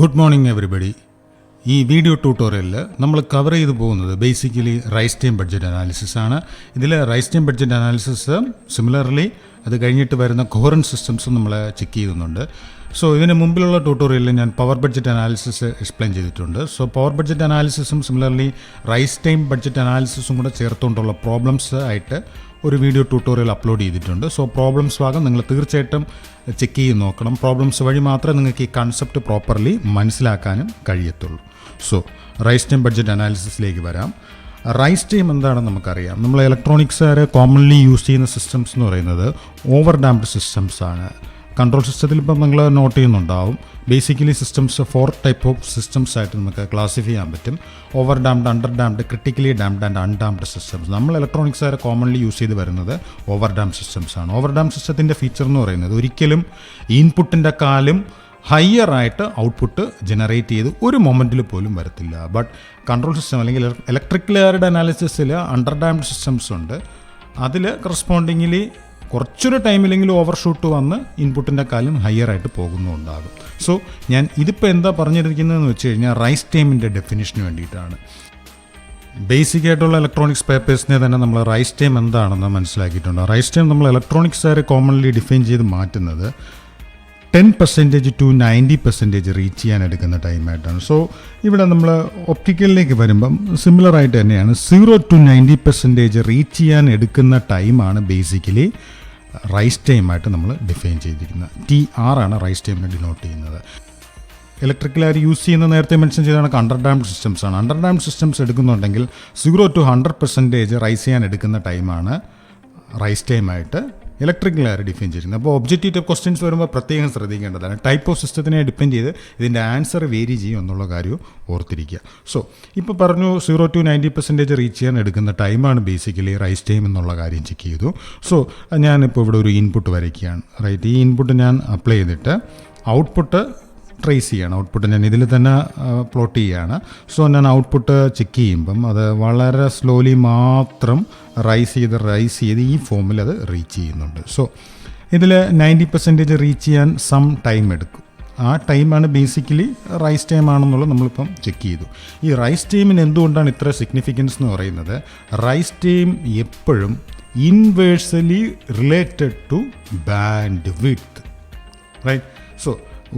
Good morning everybody. ഈ video ട്യൂട്ടോറിയലിൽ നമ്മൾ കവർ ചെയ്തു പോകുന്നത് basically rise time budget analysis ആണ്. ഇതിൽ rise time budget analysis similarly അത് കഴിഞ്ഞിട്ട് വരുന്ന കോഹറൻറ്റ് സിസ്റ്റംസും നമ്മൾ ചെക്ക് ചെയ്യുന്നുണ്ട്. സോ ഇതിന് മുമ്പിലുള്ള ട്യൂട്ടോറിയലിൽ ഞാൻ പവർ ബഡ്ജറ്റ് അനാലിസിസ് എക്സ്പ്ലെയിൻ ചെയ്തിട്ടുണ്ട്. സോ പവർ ബഡ്ജറ്റ് അനാലിസിസും സിമിലർലി റൈസ് ടൈം ബഡ്ജറ്റ് അനാലിസിസും കൂടെ ചേർത്തുകൊണ്ടുള്ള പ്രോബ്ലംസ് ആയിട്ട് ഒരു വീഡിയോ ട്യൂട്ടോറിയൽ അപ്ലോഡ് ചെയ്തിട്ടുണ്ട്. സോ പ്രോബ്ലംസ് ഭാഗം നിങ്ങൾ തീർച്ചയായിട്ടും ചെക്ക് ചെയ്ത് നോക്കണം. പ്രോബ്ലംസ് വഴി മാത്രമേ നിങ്ങൾക്ക് ഈ കൺസെപ്റ്റ് പ്രോപ്പർലി മനസ്സിലാക്കാനും കഴിയത്തുള്ളൂ. സോ റൈസ് ടൈം ബഡ്ജറ്റ് അനാലിസിസിലേക്ക് വരാം. റൈസ് ടൈം എന്താണെന്ന് നമുക്കറിയാം. നമ്മൾ ഇലക്ട്രോണിക്സുകാർ കോമൺലി യൂസ് ചെയ്യുന്ന സിസ്റ്റംസ് എന്ന് പറയുന്നത് ഓവർ ഡാംപ്ഡ് സിസ്റ്റംസ് ആണ്. കൺട്രോൾ സിസ്റ്റത്തിൽ ഇപ്പം നിങ്ങൾ നോട്ട് ചെയ്യുന്നുണ്ടാവും. Basically systems 4 type of systems ആയിട്ട് നമുക്ക് ക്ലാസിഫൈ ചെയ്യാൻ പറ്റും. Over damped, under damped, critically damped and undamped systems. നമ്മൾ ഇലക്ട്രോണിക്സുകാരെ കോമൺലി യൂസ് ചെയ്ത് വരുന്നത് ഓവർ ഡാംപ്ഡ് സിസ്റ്റംസ് ആണ്. ഓവർ ഡാംപ്ഡ് സിസ്റ്റത്തിൻ്റെ ഫീച്ചർ എന്ന് പറയുന്നത് ഒരിക്കലും ഇൻപുട്ടിൻ്റെ കാലും ഹയർ ആയിട്ട് ഔട്ട്പുട്ട് ജനറേറ്റ് ചെയ്ത് ഒരു മൊമെൻറ്റിൽ പോലും വരത്തില്ല. ബട്ട് കൺട്രോൾ സിസ്റ്റം അല്ലെങ്കിൽ ഇലക്ട്രിക്കലുകാരുടെ അനാലിസിസിൽ അണ്ടർ ഡാംപ്ഡ് സിസ്റ്റംസ് ഉണ്ട്. അതിൽ കറസ്പോണ്ടിങ്ങിലി കുറച്ചൊരു ടൈമിലെങ്കിലും ഓവർഷൂട്ട് വന്ന് ഇൻപുട്ടിൻ്റെ കാലം ഹയർ ആയിട്ട് പോകുന്നുണ്ടാകും. സോ ഞാൻ ഇതിപ്പോൾ എന്താ പറഞ്ഞിരിക്കുന്നതെന്ന് വെച്ച് കഴിഞ്ഞാൽ റൈസ് ടൈമിൻ്റെ ഡെഫിനിഷന് വേണ്ടിയിട്ടാണ്. ബേസിക് ആയിട്ടുള്ള ഇലക്ട്രോണിക്സ് പേപ്പേഴ്സിനെ തന്നെ നമ്മൾ റൈസ് ടൈം എന്താണെന്ന് മനസ്സിലാക്കിയിട്ടുണ്ട്. റൈസ് ടൈം നമ്മൾ ഇലക്ട്രോണിക്സുകാരെ കോമൺലി ഡിഫൈൻ ചെയ്ത് മാറ്റുന്നത് 10% to 90% റീച്ച് ചെയ്യാൻ എടുക്കുന്ന ടൈമായിട്ടാണ്. സോ ഇവിടെ നമ്മൾ ഒപ്റ്റിക്കലിലേക്ക് വരുമ്പം സിമിലറായിട്ട് തന്നെയാണ്. 0 to 90% റീച്ച് ചെയ്യാൻ എടുക്കുന്ന ടൈമാണ് ബേസിക്കലി റൈസ് ടൈമായിട്ട് നമ്മൾ ഡിഫൈൻ ചെയ്തിരിക്കുന്നത്. TR ആണ് റൈസ് ടൈമിനെ ഡിനോട്ട് ചെയ്യുന്നത്. ഇലക്ട്രിക്കലാർ യൂസ് ചെയ്യുന്ന നേരത്തെ മെൻഷൻ ചെയ്താണ് അണ്ടർ ഡാംപ്ഡ് സിസ്റ്റംസ് ആണ്. അണ്ടർ ഡാംപ്ഡ് സിസ്റ്റംസ് എടുക്കുന്നുണ്ടെങ്കിൽ 0 to 100% റൈസ് ചെയ്യാൻ എടുക്കുന്ന ടൈമാണ് റൈസ് ടൈമായിട്ട് ഇലക്ട്രിക്കലുകാർ ഡിഫൈൻ ചെയ്യുന്നത്. അപ്പോൾ ഒബ്ജക്റ്റീവ് ടൈപ്പ് ക്വസ്റ്റ്യൻസ് വരുമ്പോൾ പ്രത്യേകം ശ്രദ്ധിക്കേണ്ടതാണ്. ടൈപ്പ് ഓഫ് സിസ്റ്റത്തിനെ ഡിപ്പെൻഡ് ചെയ്ത് ഇതിൻ്റെ ആൻസർ വേരി ചെയ്യും എന്നുള്ള കാര്യവും ഓർത്തിരിക്കുക. സോ ഇപ്പോൾ പറഞ്ഞു 0 to 90% റീച്ച് ചെയ്യാൻ എടുക്കുന്ന ടൈമാണ് ബേസിക്കലി റൈസ് ടൈം എന്നുള്ള കാര്യം ചെക്ക് ചെയ്തു. സോ ഞാനിപ്പോൾ ഇവിടെ ഒരു ഇൻപുട്ട് വരയ്ക്കുകയാണ്. റൈറ്റ്, ഈ ഇൻപുട്ട് ഞാൻ അപ്ലൈ ചെയ്തിട്ട് ഔട്ട്പുട്ട് ട്രേസ് ചെയ്യണം. ഔട്ട്പുട്ട് ഞാൻ ഇതിൽ തന്നെ പ്ലോട്ട് ചെയ്യുകയാണ്. സോ ഞാൻ ഔട്ട്പുട്ട് ചെക്ക് ചെയ്യുമ്പം അത് വളരെ സ്ലോലി മാത്രം റൈസ് ചെയ്ത് ഈ ഫോമിൽ അത് റീച്ച് ചെയ്യുന്നുണ്ട്. സോ ഇതിൽ 90% റീച്ച് ചെയ്യാൻ സം ടൈം എടുക്കും. ആ ടൈമാണ് ബേസിക്കലി റൈസ് ടൈം ആണെന്നുള്ളത് നമ്മളിപ്പം ചെക്ക് ചെയ്തു. ഈ റൈസ് ടൈമിന് എന്തുകൊണ്ടാണ് ഇത്ര സിഗ്നിഫിക്കൻസ് എന്ന് പറയുന്നത്, റൈസ് ടൈം എപ്പോഴും inversely related to bandwidth. Right. So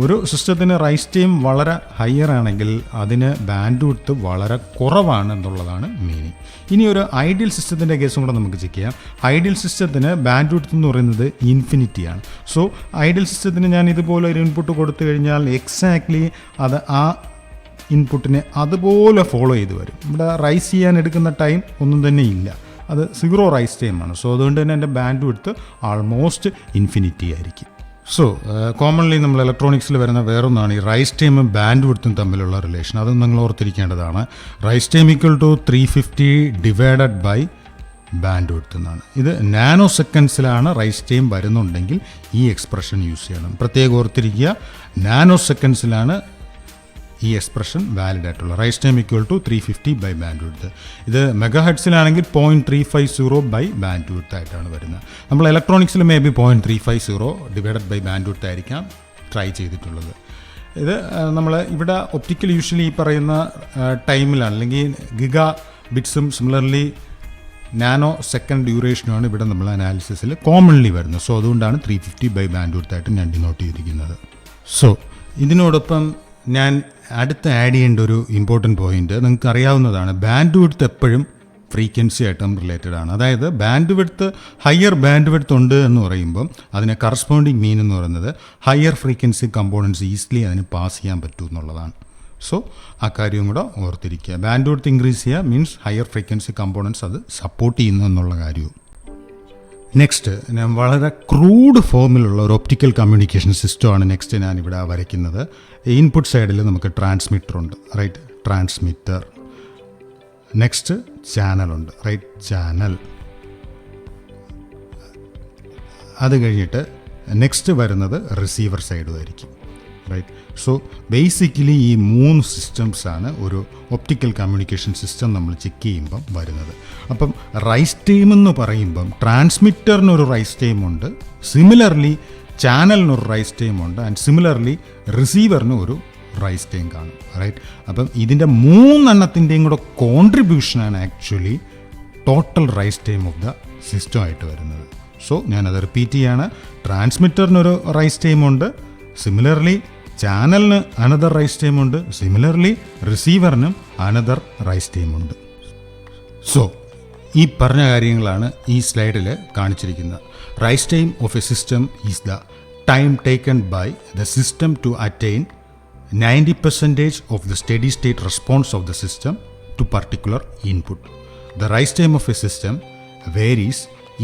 ഒരു സിസ്റ്റത്തിന് റൈസ് ടൈം വളരെ ഹയർ ആണെങ്കിൽ അതിന് ബാൻഡ് വിഡ്ത്ത് വളരെ കുറവാണ് എന്നുള്ളതാണ് മീനിങ്. ഇനി ഒരു ഐഡിയൽ സിസ്റ്റത്തിൻ്റെ കേസും കൂടെ നമുക്ക് ചെക്ക് ചെയ്യാം. ഐഡിയൽ സിസ്റ്റത്തിന് ബാൻഡ് വിഡ്ത്ത് എന്ന് പറയുന്നത് ഇൻഫിനിറ്റിയാണ്. സോ ഐഡിയൽ സിസ്റ്റത്തിന് ഞാൻ ഇതുപോലെ ഒരു ഇൻപുട്ട് കൊടുത്തു കഴിഞ്ഞാൽ എക്സാക്ട്ലി അത് ആ ഇൻപുട്ടിനെ അതുപോലെ ഫോളോ ചെയ്ത് വരും. ഇവിടെ റൈസ് ചെയ്യാൻ എടുക്കുന്ന ടൈം ഒന്നും തന്നെ ഇല്ല. അത് 0 റൈസ് ടൈമാണ്. സോ അതുകൊണ്ട് തന്നെ എൻ്റെ ബാൻഡ് വിഡ്ത്ത് ആൾമോസ്റ്റ് ഇൻഫിനിറ്റി ആയിരിക്കും. സോ കോമൺലി നമ്മൾ ഇലക്ട്രോണിക്സിൽ വരുന്ന വേറൊന്നാണ് ഈ റൈസ് ടൈമും ബാൻഡ് വിഡ്ത്തും തമ്മിലുള്ള റിലേഷൻ. അത് നിങ്ങൾ ഓർത്തിരിക്കേണ്ടതാണ്. Rise time equal to 350 divided by bandwidth എന്നാണ്. ഇത് നാനോ സെക്കൻഡ്സിലാണ് റൈസ് ടൈം വരുന്നുണ്ടെങ്കിൽ ഈ എക്സ്പ്രഷൻ യൂസ് ചെയ്യണം. പ്രത്യേകം ഓർത്തിരിക്കുക, നാനോ സെക്കൻഡ്സിലാണ് ഈ എക്സ്പ്രഷൻ വാലിഡ് ആയിട്ടുള്ള. Rise time equal to 350 by bandwidth. ഇത് മെഗാ ഹെർട്സിലാണെങ്കിൽ 0.350 ബൈ ബാൻഡ് വിഡ്ത്ത് ആയിട്ടാണ് വരുന്നത്. നമ്മൾ ഇലക്ട്രോണിക്സിൽ may be 0.350 divided by bandwidth ആയിരിക്കാം ട്രൈ ചെയ്തിട്ടുള്ളത്. ഇത് നമ്മൾ ഇവിടെ ഒപ്റ്റിക്കൽ യൂഷ്വലി ഈ പറയുന്ന ടൈമിലാണ്, അല്ലെങ്കിൽ ഗിഗാ ബിറ്റ്സും സിമിലർലി നാനോ സെക്കൻഡ് ഡ്യൂറേഷനുമാണ് ഇവിടെ നമ്മൾ അനാലിസിസിൽ കോമൺലി വരുന്നത്. സോ അതുകൊണ്ടാണ് 350 ബൈ ബാൻഡ് വിഡ്ത്ത് ആയിട്ട് ഞാൻ ഡിനോട്ട് ചെയ്തിരിക്കുന്നത്. സോ ഇതിനോടൊപ്പം ഞാൻ അടുത്ത് ആഡ് ചെയ്യേണ്ട ഒരു ഇമ്പോർട്ടൻറ്റ് പോയിന്റ് നിങ്ങൾക്ക് അറിയാവുന്നതാണ്. ബാൻഡ് വിഡ്ത്ത് എപ്പോഴും ഫ്രീക്വൻസി ആയിട്ടും റിലേറ്റഡ് ആണ്. അതായത് band width higher band width ഉണ്ട് എന്ന് പറയുമ്പം അതിന് കറസ്പോണ്ടിങ് മീൻ എന്ന് പറയുന്നത് ഹയർ ഫ്രീക്വൻസി കമ്പോണൻസ് ഈസിലി അതിന് പാസ് ചെയ്യാൻ പറ്റും എന്നുള്ളതാണ്. സോ ആ കാര്യവും കൂടെ ഓർത്തിരിക്കുക. ബാൻഡ് വിഡ്ത്ത് ഇൻക്രീസ് ചെയ്യുക മീൻസ് ഹയർ ഫ്രീക്വൻസി കമ്പോണൻസ് അത് സപ്പോർട്ട് ചെയ്യുന്നു എന്നുള്ള കാര്യവും. നെക്സ്റ്റ് ഞാൻ വളരെ ക്രൂഡ് ഫോമിലുള്ള ഒരു ഒപ്റ്റിക്കൽ കമ്മ്യൂണിക്കേഷൻ സിസ്റ്റമാണ് നെക്സ്റ്റ് ഞാനിവിടെ വരയ്ക്കുന്നത്. ഇൻപുട്ട് സൈഡിൽ നമുക്ക് ട്രാൻസ്മിറ്റർ ഉണ്ട്. Right, transmitter. നെക്സ്റ്റ് ചാനലുണ്ട്. Right, channel. അത് കഴിഞ്ഞിട്ട് നെക്സ്റ്റ് വരുന്നത് റിസീവർ സൈഡുമായിരിക്കും. റൈറ്റ്. സോ ബേസിക്കലി ഈ 3 സിസ്റ്റംസാണ് ഒരു ഒപ്റ്റിക്കൽ കമ്മ്യൂണിക്കേഷൻ സിസ്റ്റം നമ്മൾ ചെക്ക് ചെയ്യുമ്പം വരുന്നത്. അപ്പം റൈസ് ടൈം എന്ന് പറയുമ്പം ട്രാൻസ്മിറ്ററിനൊരു റൈസ് ടൈമുണ്ട്, സിമിലർലി ചാനലിനൊരു റൈസ് ടൈമുണ്ട്, ആൻഡ് സിമിലർലി റിസീവറിന് ഒരു റൈസ് ടൈം കാണും. റൈറ്റ്, അപ്പം ഇതിൻ്റെ 3 കൂടെ കോൺട്രിബ്യൂഷനാണ് actually total rise time of the system ആയിട്ട് വരുന്നത്. സോ ഞാനത് റിപ്പീറ്റ് ചെയ്യാണ്. ട്രാൻസ്മിറ്ററിനൊരു റൈസ് ടൈമുണ്ട്, സിമിലർലി ചാനലിന് അനദർ റൈസ് ടൈമുണ്ട്, സിമിലർലി റിസീവറിനും അനദർ റൈസ് ടൈമുണ്ട്. സോ ഈ പറഞ്ഞ കാര്യങ്ങളാണ് ഈ സ്ലൈഡിൽ കാണിച്ചിരിക്കുന്നത്. Rise time of a system is the time taken by the system to attain 90% of the steady state response of the system to particular input. The rise time of a system varies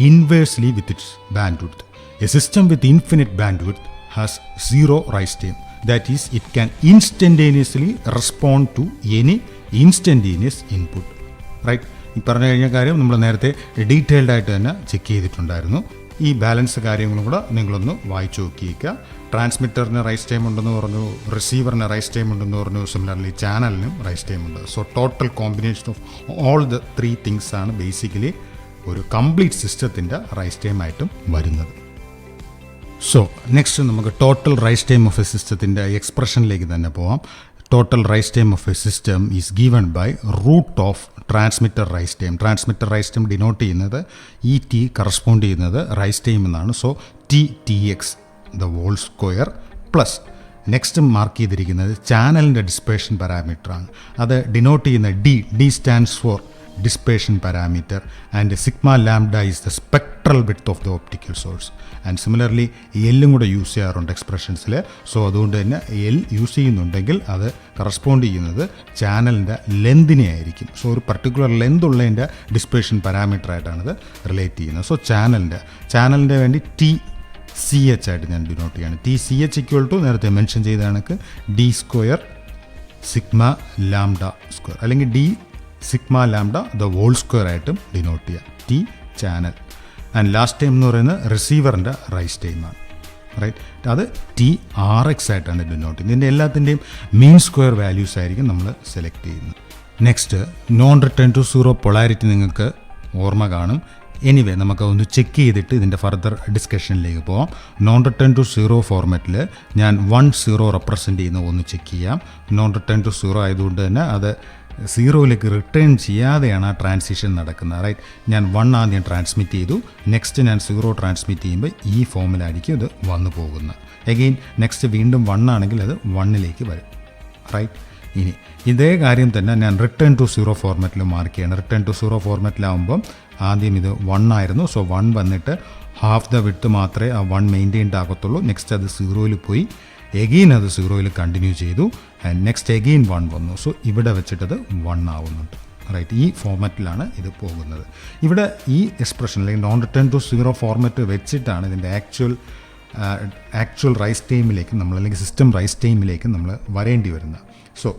inversely with its bandwidth. A system with infinite bandwidth has zero rise time. That is, it can instantaneously respond to any instantaneous input. Right? ഈ പറഞ്ഞു കഴിഞ്ഞ കാര്യം നമ്മൾ നേരത്തെ detailed ആയിട്ട് തന്നെ check ചെയ്തിട്ടുണ്ടായിരുന്നു. ഈ ബാലൻസ് കാര്യങ്ങളും കൂടെ നിങ്ങളൊന്ന് വായിച്ചു നോക്കിയേക്കുക. ട്രാൻസ്മിറ്ററിന് റൈസ് ടൈം ഉണ്ടെന്ന് പറഞ്ഞു, റിസീവറിന് റൈസ് ടൈം ഉണ്ടെന്ന് പറഞ്ഞു, സിമിലർലി ചാനലിനും റൈസ് ടൈം ഉണ്ട്. So total combination of all the 3 things ആണ് ബേസിക്കലി ഒരു കംപ്ലീറ്റ് സിസ്റ്റത്തിൻ്റെ റൈസ് ടൈം ആയിട്ടും വരുന്നത്. സോ നെക്സ്റ്റ് നമുക്ക് total rise time of a സിസ്റ്റത്തിൻ്റെ എക്സ്പ്രഷനിലേക്ക് തന്നെ പോവാം. Total rise time of a system is given by root of transmitter rise time. Transmitter rise time denote ചെയ്യുന്നത് ഈ ടി കറസ്പോണ്ട് ചെയ്യുന്നത് റൈസ് ടൈം എന്നാണ്. So TX the whole square plus next mark ചെയ്തിരിക്കുന്നത് ചാനലിൻ്റെ ഡിസ്പേഷൻ പാരാമീറ്ററാണ്. അത് denote ചെയ്യുന്ന D stands for dissipation parameter and sigma lambda is the spectral width of the optical source. And similarly എല്ലും കൂടെ use ചെയ്യാറുണ്ട് എക്സ്പ്രഷൻസിൽ. So അതുകൊണ്ട് തന്നെ എൽ യൂസ് ചെയ്യുന്നുണ്ടെങ്കിൽ അത് കറസ്പോണ്ട് ചെയ്യുന്നത് ചാനലിൻ്റെ ലെന്തിനെ ആയിരിക്കും. സോ ഒരു പർട്ടിക്കുലർ ലെന്ത് ഉള്ളതിൻ്റെ ഡിസ്പേഷൻ പാരാമീറ്റർ ആയിട്ടാണിത് റിലേറ്റ് ചെയ്യുന്നത്. സോ ചാനലിൻ്റെ വേണ്ടി TCH ആയിട്ട് ഞാൻ ഡിനോട്ട് ചെയ്യാണ്. TCH ഈക്വൽ ടു നേരത്തെ മെൻഷൻ ചെയ്ത കണക്ക് D square sigma lambda square അല്ലെങ്കിൽ D sigma lambda the whole square ആയിട്ടും ഡിനോട്ട് ചെയ്യുക. T channel and last time എന്ന് പറയുന്നത് റിസീവറിൻ്റെ റൈസ് ടൈമാണ്. റൈറ്റ്, അത് TRX ആയിട്ടാണ് ഡിനോട്ട് ചെയ്യുന്നത്. ഇതിൻ്റെ എല്ലാത്തിൻ്റെയും മീൻ സ്ക്വയർ വാല്യൂസ് ആയിരിക്കും നമ്മൾ സെലക്ട് ചെയ്യുന്നത്. Next non return to zero polarity നിങ്ങൾക്ക് ഓർമ്മ കാണും. എനിവേ നമുക്ക് ഒന്ന് ചെക്ക് ചെയ്തിട്ട് ഇതിൻ്റെ ഫർദർ ഡിസ്കഷനിലേക്ക് പോകാം. നോൺ റിട്ടേൺ ടു സീറോ ഫോർമാറ്റിൽ ഞാൻ 1-0 റെപ്രസെൻറ്റ് ചെയ്യുന്ന ഒന്ന് ചെക്ക് ചെയ്യാം. നോൺ റിട്ടേൺ ടു സീറോ ആയതുകൊണ്ട് തന്നെ അത് സീറോയിലേക്ക് റിട്ടേൺ ചെയ്യാതെയാണ് ആ ട്രാൻസിഷൻ നടക്കുന്നത്. റൈറ്റ്, ഞാൻ 1 ആദ്യം ട്രാൻസ്മിറ്റ് ചെയ്തു, നെക്സ്റ്റ് ഞാൻ 0 ട്രാൻസ്മിറ്റ് ചെയ്യുമ്പോൾ ഈ ഫോമിലായിരിക്കും ഇത് വന്നു പോകുന്നത്. എഗെയിൻ നെക്സ്റ്റ് വീണ്ടും 1 ആണെങ്കിൽ അത് 1ലേക്ക് വരും. റൈറ്റ്, ഇനി ഇതേ കാര്യം തന്നെ ഞാൻ റിട്ടേൺ ടു സീറോ ഫോർമാറ്റിൽ മാർക്ക് ചെയ്യണം. റിട്ടേൺ ടു സീറോ ഫോർമാറ്റിലാവുമ്പം ആദ്യം ഇത് 1 ആയിരുന്നു. സോ 1 വന്നിട്ട് ഹാഫ് ദ വിഡ്ത്ത് മാത്രമേ ആ 1 മെയിൻറ്റെയിൻഡ് ആകത്തുള്ളൂ. നെക്സ്റ്റ് അത് 0യിൽ പോയി, എഗെയിൻ അത് 0യിൽ കണ്ടിന്യൂ ചെയ്തു, ആൻഡ് നെക്സ്റ്റ് എഗെയിൻ 1 വന്നു. സോ ഇവിടെ വെച്ചിട്ടത് 1 ആവുന്നുണ്ട്. റൈറ്റ്, ഈ ഫോർമാറ്റിലാണ് ഇത് പോകുന്നത്. ഇവിടെ ഈ എക്സ്പ്രഷൻ അല്ലെങ്കിൽ non return to zero format വെച്ചിട്ടാണ് ഇതിൻ്റെ ആക്ച്വൽ റൈസ് ടൈമിലേക്ക് നമ്മൾ അല്ലെങ്കിൽ സിസ്റ്റം റൈസ് ടൈമിലേക്ക് നമ്മൾ വരേണ്ടി വരുന്നത്. So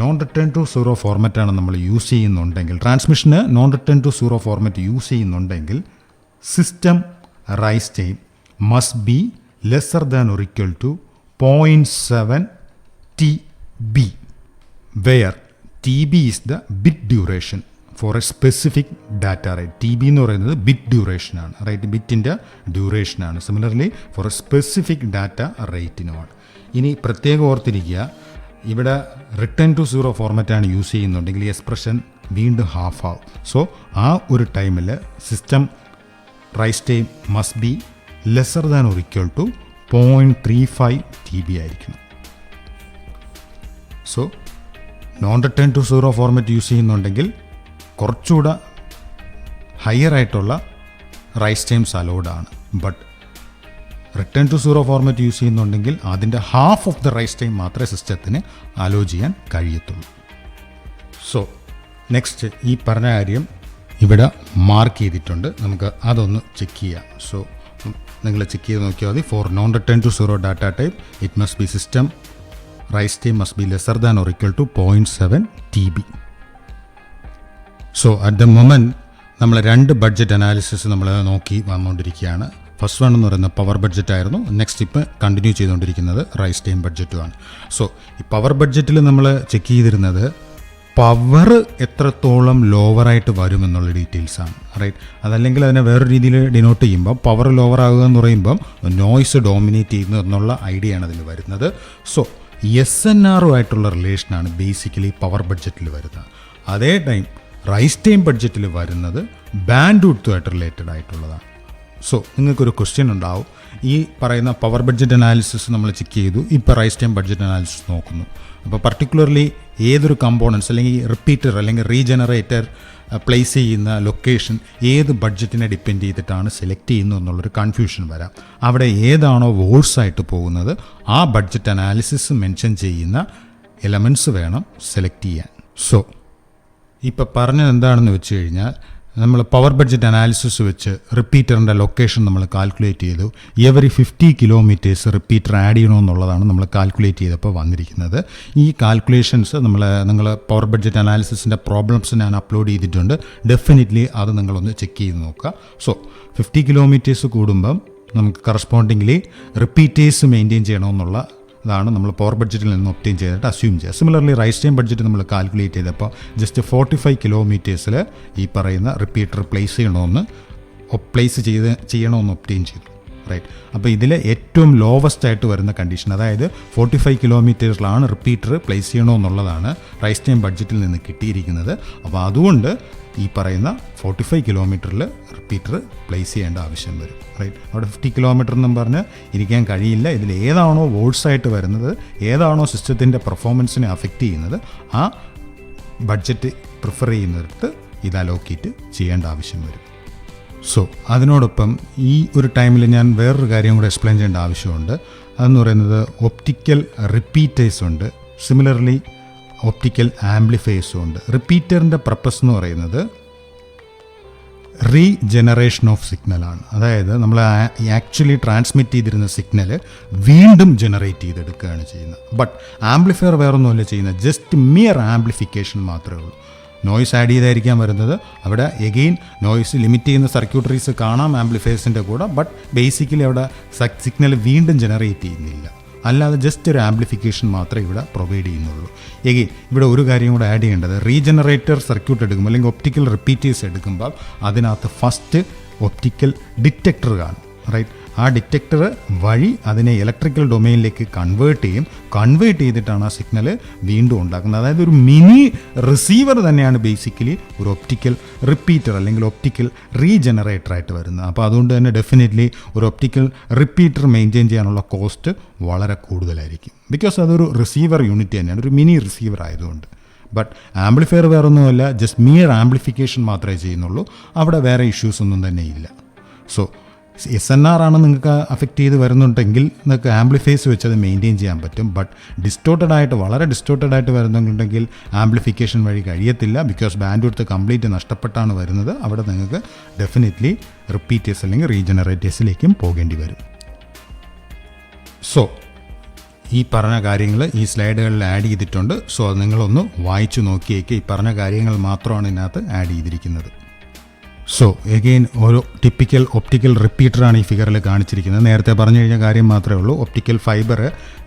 non return to zero ഫോർമാറ്റാണ് നമ്മൾ യൂസ് ചെയ്യുന്നുണ്ടെങ്കിൽ, ട്രാൻസ്മിഷന് non return to zero format use ചെയ്യുന്നുണ്ടെങ്കിൽ system rise time must be lesser than or equal to 0.7 TB, where TB is the bit duration for a specific data rate. TB എന്ന് പറയുന്നത് bit ഡ്യൂറേഷനാണ്. Right, ബിറ്റിൻ്റെ ഡ്യൂറേഷനാണ്. Similarly for a specific data റേറ്റിനുമാണ്. ഇനി പ്രത്യേകം ഓർത്തിരിക്കുക, ഇവിടെ റിട്ടേൺ ടു സീറോ ഫോർമാറ്റാണ് യൂസ് ചെയ്യുന്നുണ്ടെങ്കിൽ ഈ എക്സ്പ്രഷൻ വീണ്ടും ഹാഫ് ആവും. സോ ആ ഒരു ടൈമിൽ system rise time must be lesser than or equal to 0.35 TB ആയിരിക്കണം. So non return to zero format use ചെയ്യുന്നുണ്ടെങ്കിൽ കുറച്ചുകൂടെ ഹയർ ആയിട്ടുള്ള റൈസ് ടൈംസ് അലൗഡാണ്. But return to zero format use ചെയ്യുന്നുണ്ടെങ്കിൽ അതിൻ്റെ half of the rise time മാത്രമേ സിസ്റ്റത്തിന് hello ചെയ്യാൻ കഴിയത്തുള്ളൂ. സോ നെക്സ്റ്റ് ഈ പറഞ്ഞ കാര്യം ഇവിടെ മാർക്ക് ചെയ്തിട്ടുണ്ട്, നമുക്ക് അതൊന്ന് ചെക്ക് ചെയ്യാം. സോ നിങ്ങൾ ചെക്ക് ചെയ്ത് നോക്കിയാൽ മതി. For non return to zero data type it must be system rise time must be lesser than or equal to 0.7 TB. So at the moment നമ്മൾ 2 ബഡ്ജറ്റ് അനാലിസിസ് നമ്മൾ നോക്കി വന്നുകൊണ്ടിരിക്കുകയാണ്. ഫസ്റ്റ് വൺ എന്ന് പറയുന്നത് പവർ ബഡ്ജറ്റ് ആയിരുന്നു. Next ഇപ്പോൾ continue ചെയ്തുകൊണ്ടിരിക്കുന്നത് rice time ബഡ്ജറ്റുമാണ്. So ഈ പവർ ബഡ്ജറ്റിൽ നമ്മൾ ചെക്ക് ചെയ്തിരുന്നത് പവർ എത്രത്തോളം ലോവറായിട്ട് വരുമെന്നുള്ള ഡീറ്റെയിൽസാണ്. റൈറ്റ്, അതല്ലെങ്കിൽ അതിനെ വേറൊരു രീതിയിൽ ഡിനോട്ട് ചെയ്യുമ്പോൾ പവർ ലോവർ ആകുക എന്ന് പറയുമ്പം നോയ്സ് ഡോമിനേറ്റ് ചെയ്യുന്നു എന്നുള്ള ഐഡിയ ആണ് അതിൽ വരുന്നത്. സോ SNR റിലേഷനാണ് ബേസിക്കലി പവർ ബഡ്ജറ്റിൽ വരുന്നത്. അതേ ടൈം റൈസ് ടൈം ബഡ്ജറ്റിൽ വരുന്നത് ബാൻഡ് വിഡ്ത്തുമായിട്ട് റിലേറ്റഡ് ആയിട്ടുള്ളതാണ്. സോ നിങ്ങൾക്കൊരു ക്വസ്റ്റ്യൻ ഉണ്ടാവും, ഈ പറയുന്ന പവർ ബഡ്ജറ്റ് അനാലിസിസ് നമ്മൾ ചെക്ക് ചെയ്തു, ഇപ്പോൾ റൈസ് ടൈം ബഡ്ജറ്റ് അനാലിസിസ് നോക്കുന്നു. അപ്പോൾ പർട്ടിക്കുലർലി ഏതൊരു കമ്പോണൻസ് അല്ലെങ്കിൽ റിപ്പീറ്റർ അല്ലെങ്കിൽ റീജനറേറ്റർ പ്ലേസ് ചെയ്യുന്ന ലൊക്കേഷൻ ഏത് ബഡ്ജറ്റിനെ ഡിപ്പെൻഡ് ചെയ്തിട്ടാണ് സെലക്ട് ചെയ്യുന്നത് എന്നുള്ളൊരു കൺഫ്യൂഷൻ വരാം. അവിടെ ഏതാണോ വോഴ്സായിട്ട് പോകുന്നത് ആ ബഡ്ജറ്റ് അനാലിസിസ് മെൻഷൻ ചെയ്യുന്ന എലമെൻറ്റ്സ് വേണം സെലക്ട് ചെയ്യാൻ. സോ ഇപ്പോൾ പറഞ്ഞത് എന്താണെന്ന് വെച്ച് കഴിഞ്ഞാൽ, നമ്മൾ പവർ ബഡ്ജറ്റ് അനാലിസിസ് വെച്ച് റിപ്പീറ്ററിൻ്റെ ലൊക്കേഷൻ നമ്മൾ കാൽക്കുലേറ്റ് ചെയ്തു. എവറി 50 കിലോമീറ്റേഴ്സ് റിപ്പീറ്റർ ആഡ് ചെയ്യണമെന്നുള്ളതാണ് നമ്മൾ കാൽക്കുലേറ്റ് ചെയ്തപ്പോൾ വന്നിരിക്കുന്നത്. ഈ കാൽക്കുലേഷൻസ് നിങ്ങൾ പവർ ബഡ്ജറ്റ് അനാലിസിസിൻ്റെ പ്രോബ്ലംസ് ഞാൻ അപ്ലോഡ് ചെയ്തിട്ടുണ്ട്. ഡെഫിനറ്റ്ലി അത് നിങ്ങളൊന്ന് ചെക്ക് ചെയ്ത് നോക്കുക. സോ 50 കിലോമീറ്റേഴ്സ് കൂടുമ്പം നമുക്ക് കറസ്പോണ്ടിംഗ്ലി റിപ്പീറ്റേഴ്സ് മെയിൻറ്റെയിൻ ചെയ്യണമെന്നുള്ള അതാണ് നമ്മൾ പവർ ബഡ്ജറ്റിൽ നിന്ന് ഒപ്റ്റെയിൻ ചെയ്തിട്ട് അസ്യൂം ചെയ്യുക. സിമിലർലി റൈസ് ടൈം ബഡ്ജറ്റ് നമ്മൾ കാൽക്കുലേറ്റ് ചെയ്തപ്പോൾ ജസ്റ്റ് 45 കിലോമീറ്റേഴ്സിൽ ഈ പറയുന്ന റിപ്പീറ്റർ പ്ലേസ് ചെയ്യണമെന്ന് ഒപ്റ്റെയിൻ ചെയ്തു. റൈറ്റ്. അപ്പോൾ ഇതിൽ ഏറ്റവും ലോവസ്റ്റ് ആയിട്ട് വരുന്ന കണ്ടീഷൻ, അതായത് 45 കിലോമീറ്റേഴ്സിലാണ് റിപ്പീറ്റർ പ്ലേസ് ചെയ്യണമെന്നുള്ളതാണ് റൈസ് ടൈം ബഡ്ജറ്റിൽ നിന്ന് കിട്ടിയിരിക്കുന്നത്. അപ്പോൾ അതുകൊണ്ട് ഈ പറയുന്ന 45 കിലോമീറ്ററിൽ റിപ്പീറ്റർ പ്ലേസ് ചെയ്യേണ്ട ആവശ്യം വരും. റൈറ്റ്. അവിടെ 50 കിലോമീറ്റർ എന്നും പറഞ്ഞ് ഇരിക്കാൻ കഴിയില്ല. ഇതിൽ ഏതാണോ വോൾട്സായിട്ട് വരുന്നത്, ഏതാണോ സിസ്റ്റത്തിൻ്റെ പെർഫോമൻസിനെ അഫക്റ്റ് ചെയ്യുന്നത്, ആ ബഡ്ജറ്റ് പ്രിഫർ ചെയ്യുന്നിടത്ത് ഇത് അലോക്കേറ്റ് ചെയ്യേണ്ട ആവശ്യം വരും. സോ അതിനോടൊപ്പം ഈ ഒരു ടൈമിൽ ഞാൻ വേറൊരു കാര്യം കൂടെ എക്സ്പ്ലെയിൻ ചെയ്യേണ്ട ആവശ്യമുണ്ട്. അതെന്ന് പറയുന്നത് ഒപ്റ്റിക്കൽ റിപ്പീറ്റേഴ്സ് ഉണ്ട്, സിമിലർലി ഒപ്റ്റിക്കൽ ആംപ്ലിഫയേഴ്സും ഉണ്ട്. റിപ്പീറ്ററിൻ്റെ പർപ്പസ് എന്ന് പറയുന്നത് റീജനറേഷൻ ഓഫ് സിഗ്നലാണ്. അതായത് നമ്മൾ ആക്ച്വലി ട്രാൻസ്മിറ്റ് ചെയ്തിരുന്ന സിഗ്നൽ വീണ്ടും ജനറേറ്റ് ചെയ്തെടുക്കുകയാണ് ചെയ്യുന്നത്. ബട്ട് ആംപ്ലിഫയർ വേറൊന്നുമല്ല ചെയ്യുന്നത്, ജസ്റ്റ് മിയർ ആംപ്ലിഫിക്കേഷൻ മാത്രമേ ഉള്ളൂ. നോയ്സ് ആഡ് ചെയ്തായിരിക്കാൻ വരുന്നത്. അവിടെ എഗെയിൻ നോയ്സ് ലിമിറ്റ് ചെയ്യുന്ന സർക്യൂട്ടറീസ് കാണാം ആംപ്ലിഫയേഴ്സിൻ്റെ കൂടെ, ബട്ട് ബേസിക്കലി അവിടെ സിഗ്നൽ വീണ്ടും ജനറേറ്റ് ചെയ്യുന്നില്ല. അല്ലാതെ ജസ്റ്റ് ഒരു ആംപ്ലിഫിക്കേഷൻ മാത്രമേ ഇവിടെ പ്രൊവൈഡ് ചെയ്യുന്നുള്ളൂ. എഗെയിൻ ഇവിടെ ഒരു കാര്യം കൂടെ ആഡ് ചെയ്യേണ്ടത്, റീജനറേറ്റർ സർക്യൂട്ട് എടുക്കുമ്പോൾ അല്ലെങ്കിൽ ഒപ്റ്റിക്കൽ റിപ്പീറ്റേഴ്സ് എടുക്കുമ്പോൾ അതിനകത്ത് ഫസ്റ്റ് ഒപ്റ്റിക്കൽ ഡിറ്റക്ടർ കാണും. റൈറ്റ്. ആ ഡിറ്റക്ടർ വഴി അതിനെ ഇലക്ട്രിക്കൽ ഡൊമെയിനിലേക്ക് കൺവേർട്ട് ചെയ്തിട്ടാണ് ആ സിഗ്നൽ വീണ്ടും ഉണ്ടാക്കുന്നത്. അതായത് ഒരു മിനി റിസീവർ തന്നെയാണ് ബേസിക്കലി ഒരു ഒപ്റ്റിക്കൽ റിപ്പീറ്റർ അല്ലെങ്കിൽ ഒപ്റ്റിക്കൽ റീജനറേറ്ററായിട്ട് വരുന്നത്. അപ്പോൾ അതുകൊണ്ട് തന്നെ ഡെഫിനറ്റ്ലി ഒരു ഒപ്റ്റിക്കൽ റിപ്പീറ്റർ മെയിൻറ്റെയിൻ ചെയ്യാനുള്ള കോസ്റ്റ് വളരെ കൂടുതലായിരിക്കും. ബിക്കോസ് അതൊരു റിസീവർ യൂണിറ്റ് തന്നെയാണ്, ഒരു മിനി റിസീവർ ആയതുകൊണ്ട്. ബട്ട് ആംപ്ലിഫയർ വേറൊന്നുമല്ല, ജസ്റ്റ് മിയർ ആംപ്ലിഫിക്കേഷൻ മാത്രമേ ചെയ്യുന്നുള്ളൂ. അവിടെ വേറെ ഇഷ്യൂസ് ഒന്നും തന്നെ ഇല്ല. സോ SNR ആണ് നിങ്ങൾക്ക് അഫക്റ്റ് ചെയ്ത് വരുന്നുണ്ടെങ്കിൽ നിങ്ങൾക്ക് ആംപ്ലിഫയേഴ്സ് വെച്ച് അത് മെയിൻറ്റെയിൻ ചെയ്യാൻ പറ്റും. ബട്ട് വളരെ ഡിസ്റ്റോർട്ടഡ് ആയിട്ട് വരുന്നുണ്ടെങ്കിൽ ആംപ്ലിഫിക്കേഷൻ വഴി കഴിയത്തില്ല. ബിക്കോസ് ബാൻഡ് വിഡ്ത്ത് കംപ്ലീറ്റ് നഷ്ടപ്പെട്ടാണ് വരുന്നത്. അവിടെ നിങ്ങൾക്ക് ഡെഫിനറ്റ്ലി റിപ്പീറ്റേഴ്സ് അല്ലെങ്കിൽ റീജനറേറ്റേഴ്സിലേക്കും പോകേണ്ടി വരും. സോ ഈ പറഞ്ഞ കാര്യങ്ങൾ ഈ സ്ലൈഡുകളിൽ ആഡ് ചെയ്തിട്ടുണ്ട്. സോ അത് നിങ്ങളൊന്ന് വായിച്ചു നോക്കിയേക്ക്. ഈ പറഞ്ഞ കാര്യങ്ങൾ മാത്രമാണ് ഇതിനകത്ത് ആഡ് ചെയ്തിരിക്കുന്നത്. സോ എഗെയിൻ ഒരു ടിപ്പിക്കൽ ഒപ്റ്റിക്കൽ റിപ്പീറ്ററാണ് ഈ ഫിഗറിൽ കാണിച്ചിരിക്കുന്നത്. നേരത്തെ പറഞ്ഞു കഴിഞ്ഞ കാര്യം മാത്രമേ ഉള്ളൂ. ഒപ്റ്റിക്കൽ ഫൈബർ